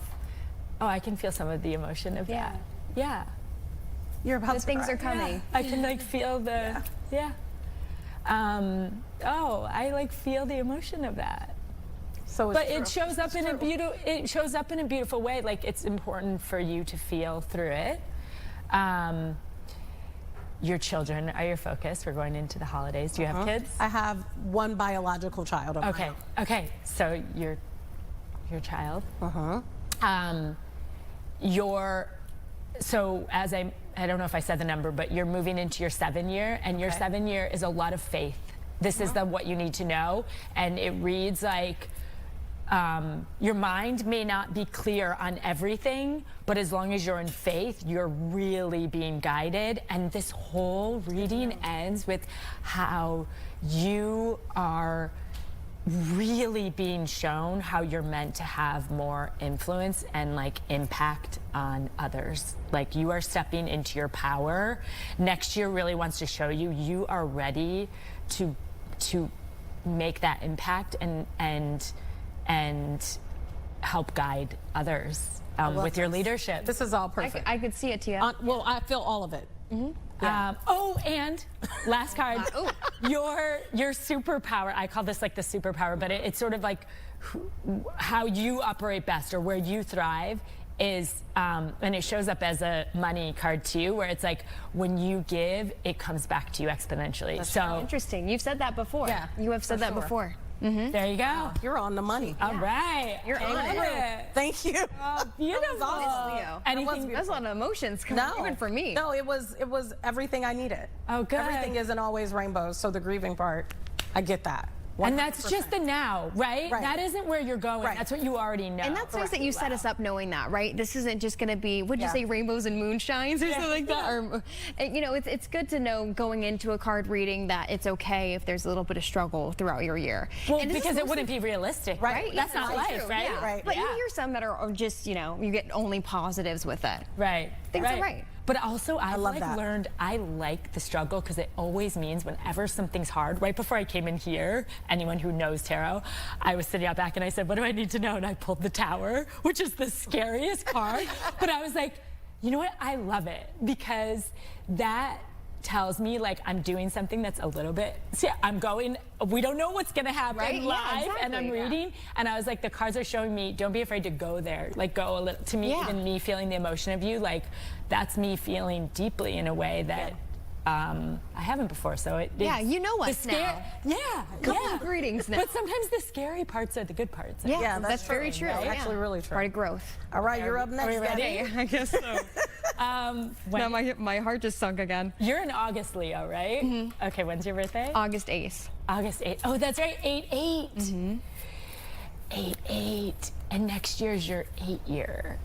oh, I can feel some of the emotion of that. Yeah. You're about The to things cry. are coming. Yeah. I can like feel the, oh, I like feel the emotion of that. So But it shows up in a beautiful, it shows up in a beautiful way. Like, it's important for you to feel through it. Your children are your focus. We're going into the holidays. Do you have kids? I have one biological child. Okay. Okay. So your child. So as I don't know if I said the number, but you're moving into your 7 year, and your 7 year is a lot of faith. This is what you need to know, and it reads like, your mind may not be clear on everything, but as long as you're in faith, you're really being guided. And this whole reading ends with how you are really being shown how you're meant to have more influence and like impact on others. Like, you are stepping into your power. Next year really wants to show you you are ready to make that impact and help guide others with your leadership. This is all perfect. I could see it, Tia. Well, I feel all of it. And last card, your superpower. I call this like the superpower, but it's sort of like how you operate best or where you thrive is, and it shows up as a money card too, where it's like when you give, it comes back to you exponentially. So interesting. You've said that before. Yeah, you have said that before. There you go. You're on the money. All right. You're on it. Thank you. Oh, beautiful. Leo. Anything? That's a lot of emotions coming even for me. No, it was everything I needed. Oh, good. Everything isn't always rainbows, so the grieving part, I get that. 100%. And that's just the now, right? That isn't where you're going. Right. That's what you already know. And that's nice that you set us up knowing that, right? This isn't just going to be, would you say rainbows and moonshines or something like that? Or, you know, it's good to know going into a card reading that it's okay if there's a little bit of struggle throughout your year. Well, because it wouldn't be realistic, right? That's not life, right? Yeah. Right. But you hear some that are just, you know, you get only positives with it. Right. Things are right. But also, I've love like that. learned I like the struggle because it always means whenever something's hard. Right before I came in here, anyone who knows tarot, I was sitting out back and I said, "What do I need to know?" And I pulled the Tower, which is the scariest card. But I was like, you know what? I love it because that tells me like I'm doing something that's a little bit. See, I'm going. We don't know what's gonna happen Right? Yeah, live, exactly, and I'm reading, and I was like, the cards are showing me. Don't be afraid to go there. Like, go a little. To me, even me feeling the emotion of you, like that's me feeling deeply in a way that I haven't before. So it. You know us now. Yeah. Couple of greetings now. But sometimes the scary parts are the good parts. Yeah, that's very true. That's actually really true. Part of growth. All right, you're up next. Are we ready? I guess so. Now my heart just sunk again. You're in August, Leo, right? Mm-hmm. Okay, when's your birthday? August 8th. August 8th. Oh, that's right, 8/8. Mm-hmm. 8/8. And next year's your 8 year.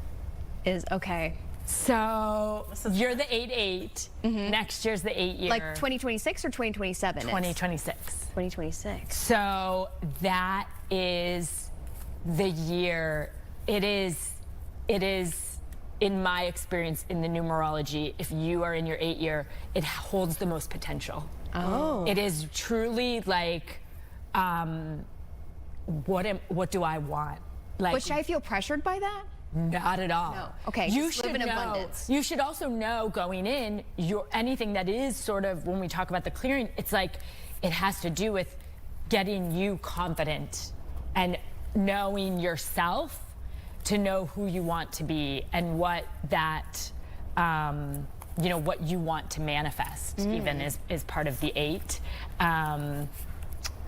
Is okay. So you're the 8/8. Mm-hmm. Next year's the 8 year. Like 2026 or 2027? 2026. 2026. So that is the year. It is in my experience in the numerology, if you are in your 8 year, it holds the most potential. Oh. It is truly like, what do I want? Like, But should I feel pressured by that? Not at all. No. Okay, You just should live in know. abundance. You should also know going in, anything that is sort of, when we talk about the clearing, it's like it has to do with getting you confident and knowing yourself to know who you want to be and what that, what you want to manifest, even is part of the 8.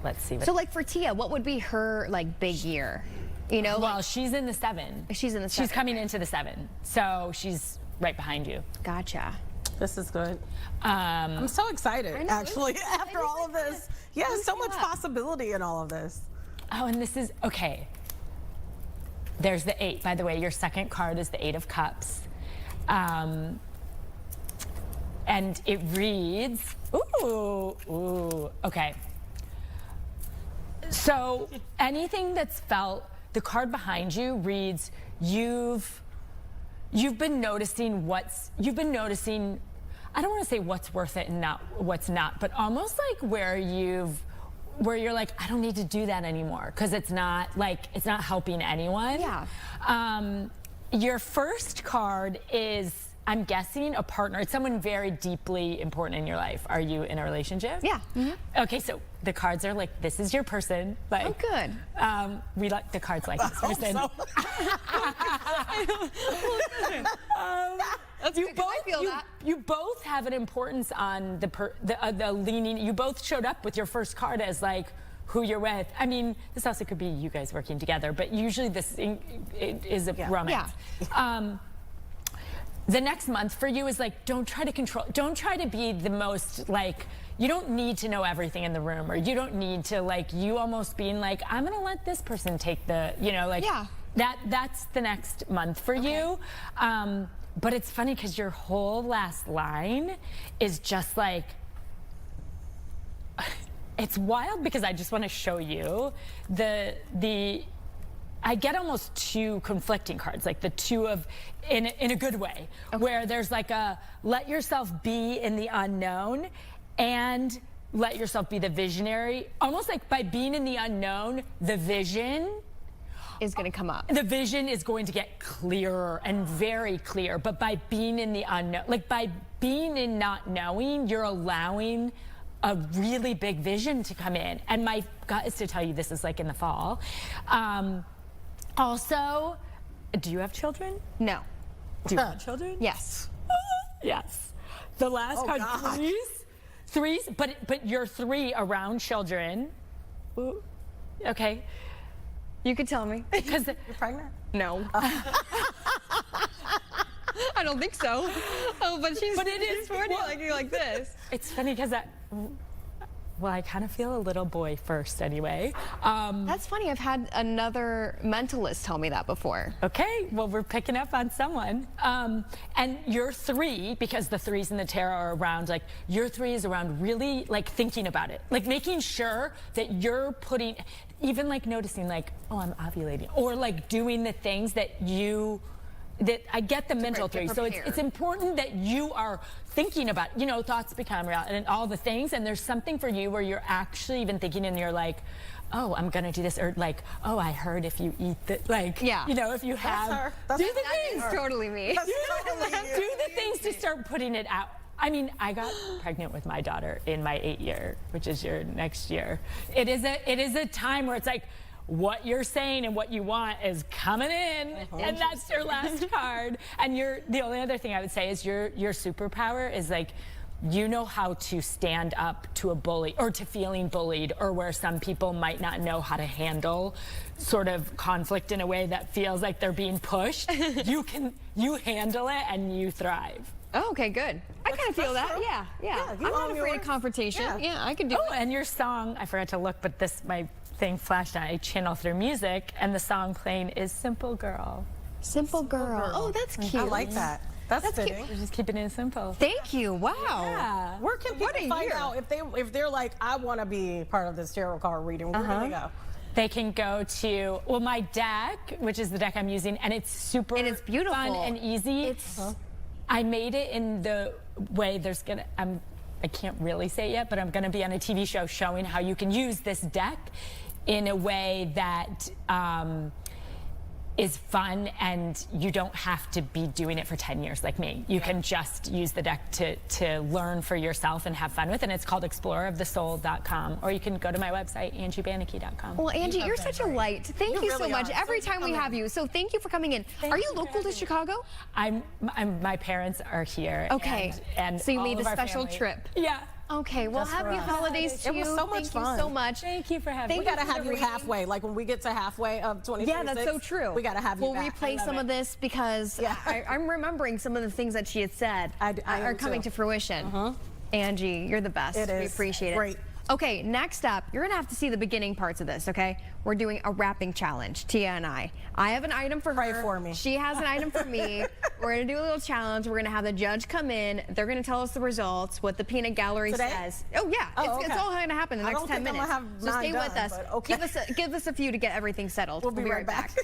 Let's see. So like for Tia, what would be her like big year? You know, well, she's in the 7. She's in the 7. She's coming into the 7, so she's right behind you. Gotcha. This is good. I'm so excited, actually, after all of this. Yeah, so much possibility in all of this. Oh, and this is, okay. There's the 8, by the way. Your second card is the 8 of Cups. And it reads, okay. So anything that's felt, the card behind you reads, you've been noticing I don't want to say what's worth it and not what's not, but almost like where you're like, I don't need to do that anymore because it's not helping anyone. Yeah. Your first card is, I'm guessing, a partner. It's someone very deeply important in your life. Are you in a relationship? Yeah. Okay, so the cards are like, this is your person. Like, Oh, good. We like the cards like this person. You both have an importance on the leaning. You both showed up with your first card as like who you're with. I mean, this also could be you guys working together, but usually this is a romance. Yeah. The next month for you is like, don't try to be the most like, you don't need to know everything in the room, or you don't need to like, you almost being like, I'm gonna let this person take the, that's the next month for you. But it's funny because your whole last line is just like, it's wild because I just want to show you I get almost 2 conflicting cards, like the 2 of, in a good way, where there's like a, let yourself be in the unknown and let yourself be the visionary. Almost like by being in the unknown, the vision is going to come up. The vision is going to get clearer and very clear. But by being in the unknown, like by being in not knowing, you're allowing a really big vision to come in. And my gut is to tell you this is like in the fall. Also, do you have children? No. Do you have children? Yes. Yes. The last card, threes, but you're 3 around children. Ooh. Okay. You could tell me. Because you're pregnant? No. I don't think so. Oh, but it is funny like this. It's funny because I kind of feel a little boy first anyway. That's funny. I've had another mentalist tell me that before. Okay, well, we're picking up on someone. And your 3, because the 3s in the tarot are around, like, your 3 is around really, like, thinking about it. Like, making sure that you're putting, even, like, noticing, like, oh, I'm ovulating. Or, like, doing the things that I get the mental 3. So it's important that you are thinking about, thoughts become real and all the things. And there's something for you where you're actually even thinking and you're like, oh, I'm going to do this. Or like, oh, I heard if you eat that, like, if you have. That's totally me. Do the things to start putting it out. I mean, I got pregnant with my daughter in my 8th year, which is your next year. It is a time where it's like, what you're saying and what you want is coming in, and that's your last card. And the only other thing I would say is your superpower is like, you know how to stand up to a bully or to feeling bullied, or where some people might not know how to handle sort of conflict in a way that feels like they're being pushed. You handle it and you thrive. Oh, okay, good. I kind of feel that. Yeah. I'm not afraid of confrontation. Yeah, I can do it. Oh, and your song, I forgot to look, but my thing flashed on. I channel through music, and the song playing is Simple Girl. Simple Girl. Oh, that's cute. I like that. That's fitting. Cute. We're just keeping it simple. Thank you. Wow. Yeah. Where can people find out if they're like, I want to be part of this tarot card reading? Where do they go? they can go to, well, my deck, which is the deck I'm using, and it's super and it's beautiful. fun and easy. I made it in the way I can't really say it yet, but I'm going to be on a TV show showing how you can use this deck in a way that is fun, and you don't have to be doing it for 10 years like me. You can just use the deck to learn for yourself and have fun with, and it's called exploreofthesoul.com, or you can go to my website, angiebannicky.com. Well, Angie, you're such a light. Thank you so much. Every time we have you, so thank you for coming in. Are you local to Chicago? My parents are here. Okay, and so you all made of a our special family. trip. Yeah. Okay, well, happy holidays to you. It was so much fun. Thank you so much. Thank you for having me. We got to have you halfway. Like when we get to halfway of 2026. Yeah, that's so true. We got to have you We'll back. replay some of this because I'm remembering some of the things that she had said are coming to fruition. Angie, you're the best. It is. We appreciate it. Great. Okay, next up, you're gonna have to see the beginning parts of this, okay? We're doing a rapping challenge, Tia and I. I have an item for her. Pray for me. She has an item for me. We're gonna do a little challenge. We're gonna have the judge come in. They're gonna tell us the results, what the peanut gallery says. Oh yeah, it's all gonna happen in the next 10 minutes. So stay with us. Okay. Give us a few to get everything settled. We'll be right back.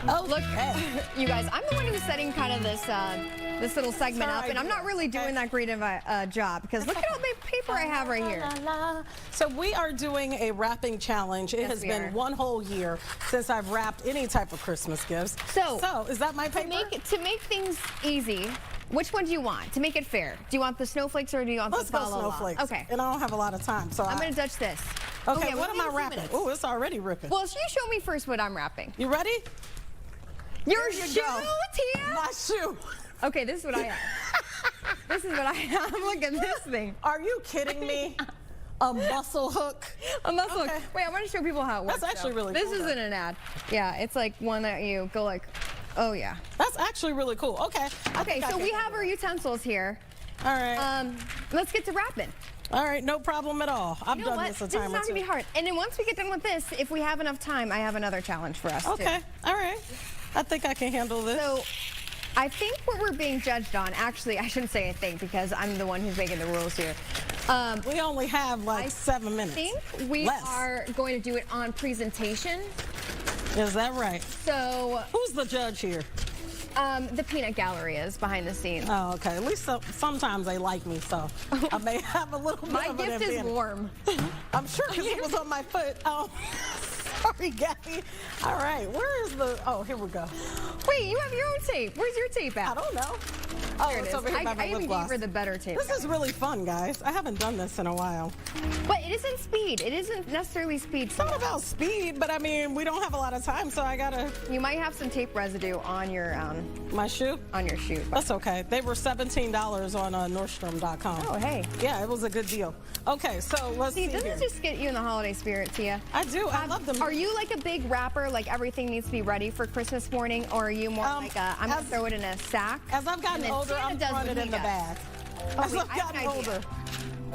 Oh, look, you guys, I'm the one who's setting kind of this this little segment up, and I'm not really doing that great of a job because look at all the paper I have right here. So we are doing a wrapping challenge. It has been one whole year since I've wrapped any type of Christmas gifts. So is that my paper? To make things easy, which one do you want? To make it fair, do you want the snowflakes or do you want Let's the go snowflakes. Okay. And I don't have a lot of time, so I'm going to touch this. Okay, what am I wrapping? Oh, it's already ripping. Well, you show me first what I'm wrapping. You ready? Your shoe, Tia? My shoe. Okay, this is what I have. This is what I have. Look at this thing. Are you kidding me? A muscle hook. A muscle hook. Wait, I want to show people how it works. That's actually really cool. This isn't an ad. Yeah, it's like one that you go like, oh yeah. That's actually really cool. Okay. Okay, so we have our utensils here. All right. Let's get to wrapping. All right, no problem at all. I've done this a time or two. This is not going to be hard. And then once we get done with this, if we have enough time, I have another challenge for us, Okay, all right. I think I can handle this. So, I think what we're being judged on, actually, I shouldn't say I think because I'm the one who's making the rules here. We only have like 7 minutes. I think we are going to do it on presentation. Is that right? So, who's the judge here? The peanut gallery is behind the scenes. Oh, okay. At least sometimes they like me, so I may have a little bit My of an gift is advantage. warm. I'm sure because it was on my foot. Oh, sorry. Sorry, Gabby. All right, where is the? Oh, here we go. Wait, you have your own tape. Where's your tape at? I don't know. Oh, There it it's is. over here by my I even lip gave gloss. her the better tape. This is really fun, guys. I haven't done this in a while. But it isn't speed. It isn't necessarily speed. It's not about speed, but I mean, we don't have a lot of time, so I gotta. You might have some tape residue on your my shoe. On your shoe. That's okay. They were $17 on Nordstrom.com. Oh, hey. Yeah, it was a good deal. Okay, so let's see doesn't here. it just get you in the holiday spirit, Tia? I do. I love them. Are you like a big rapper, like everything needs to be ready for Christmas morning, or are you more like I'm gonna throw it in a sack? As I've gotten and then older, Santa I'm does throwing what it he in the does. bag. Oh, As wait, I've I have an gotten idea. older.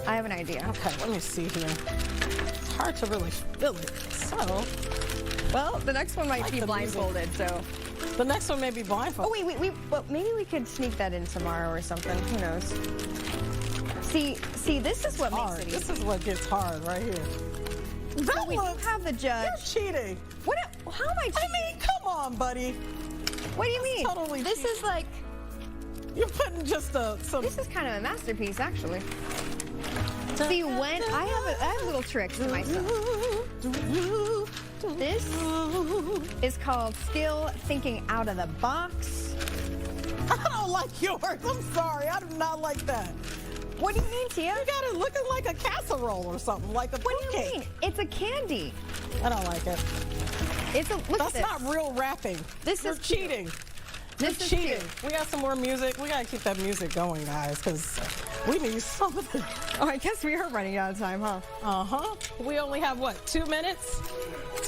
I have an idea. Okay, let me see here. It's hard to really feel it. So, well, the next one might be blindfolded, so. The next one may be blindfolded. Oh, wait, but maybe we could sneak that in tomorrow or something. Who knows? See, this is what makes it easy. This is what gets hard right here. So we do have the judge. You're cheating. What? How am I cheating? I mean, come on, buddy. What do you mean? Totally this cheating. is like. You're putting just some. This is kind of a masterpiece, actually. See, when I have little tricks to myself. This is called skill thinking out of the box. I don't like yours. I'm sorry. I do not like that. What do you mean, Tia? You got it looking like a casserole or something, like a What do you fruitcake. mean? It's a candy. I don't like it. It's a. Look That's at this. not real rapping. This You're is cute. cheating. This You're is cheating. cute. We got some more music. We gotta keep that music going, guys, because we need something. Oh, I guess we are running out of time, huh? Uh-huh. We only have what? 2 minutes?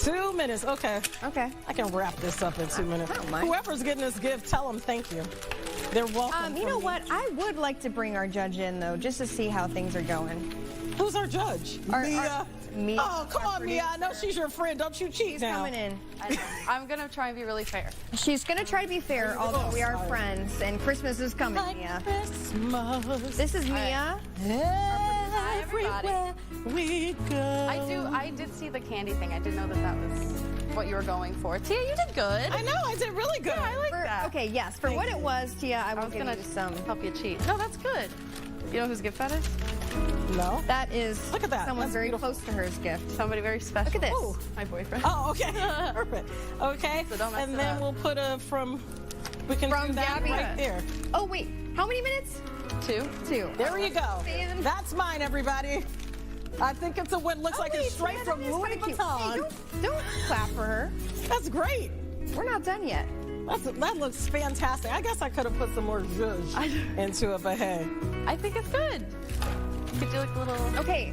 2 minutes. Okay. Okay. I can wrap this up in 2 minutes. I don't mind. Whoever's getting this gift, tell them thank you. They're welcome. You know what? I would like to bring our judge in though, just to see how things are going. Who's our judge? Mia. Mia. Oh, come on, Mia. I know she's your friend. Don't you cheat She's now. coming in. I'm gonna try and be really fair. She's gonna try to be fair, although we are sorry. friends, and Christmas is coming, Mia. Christmas. This is Mia. Everywhere we go. I did see the candy thing. I didn't know that was what you were going for. Tia, you did good. I know. I did really good. Yeah, I like that. Okay, yes. For what it was, Tia, I I will was give gonna you some. help you cheat. No, that's good. You know whose gift that is? No. That is Look at that. someone That's very beautiful. close to her's gift. Somebody very special. Look at this. Ooh. My boyfriend. Oh, okay. Perfect. Okay. So don't mess and it then up. we'll put a we can From do that Gabby. right there. Oh, wait. How many minutes? 2. 2. There you go. Fan. That's mine, everybody. I think it's a win. Looks like it's straight from Louis Vuitton. Hey, don't clap for her. That's great. We're not done yet. That looks fantastic. I guess I could have put some more zhuzh into it, but hey. I think it's good. Could you like a little? Okay.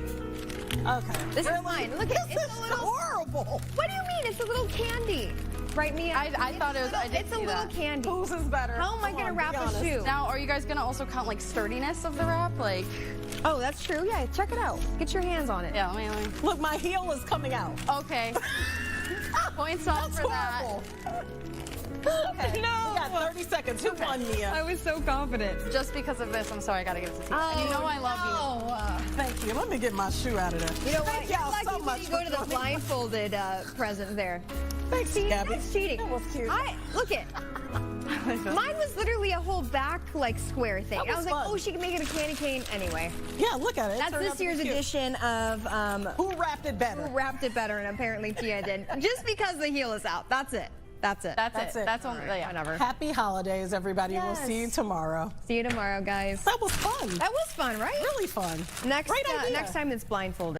Okay. This is mine. Look at This it's is a little. horrible. What do you mean? It's a little candy. Right, Mia? I thought it was. I did It's a see little that. candy. Whose is better? How am I Come gonna on, wrap be a honest. shoe? Now, are you guys gonna also count like sturdiness of the wrap? Like, Oh, that's true. Yeah, check it out. Get your hands on it. yeah, let me. Look, my heel is coming out. Okay. Points on That's for that. horrible. Okay. We got 30 seconds. Who won, Mia? I was so confident. Just because of this, I'm sorry. I gotta give it to Tia. And you know I love you. Thank you. Let me get my shoe out of there. You know Thank what? y'all You're so lucky much we didn't go for to the joining. blindfolded present there. Thanks, See, Gabby. that's cheating. That was cute. Look it. Mine was literally a whole back like square thing. That I was was like, fun. oh, she can make it a candy cane anyway. Yeah, look at it. It That's turned out this to be year's cute. edition of Who wrapped it better? Who Wrapped It Better, and apparently Tia did. Just because the heel is out. That's it. That's it. That's it. That's only. Yeah. Whatever. Happy holidays, everybody. We'll see you Yes. tomorrow. See you tomorrow, guys. That was fun. That was fun, right? Really fun. Next, Great idea. next time it's blindfolded.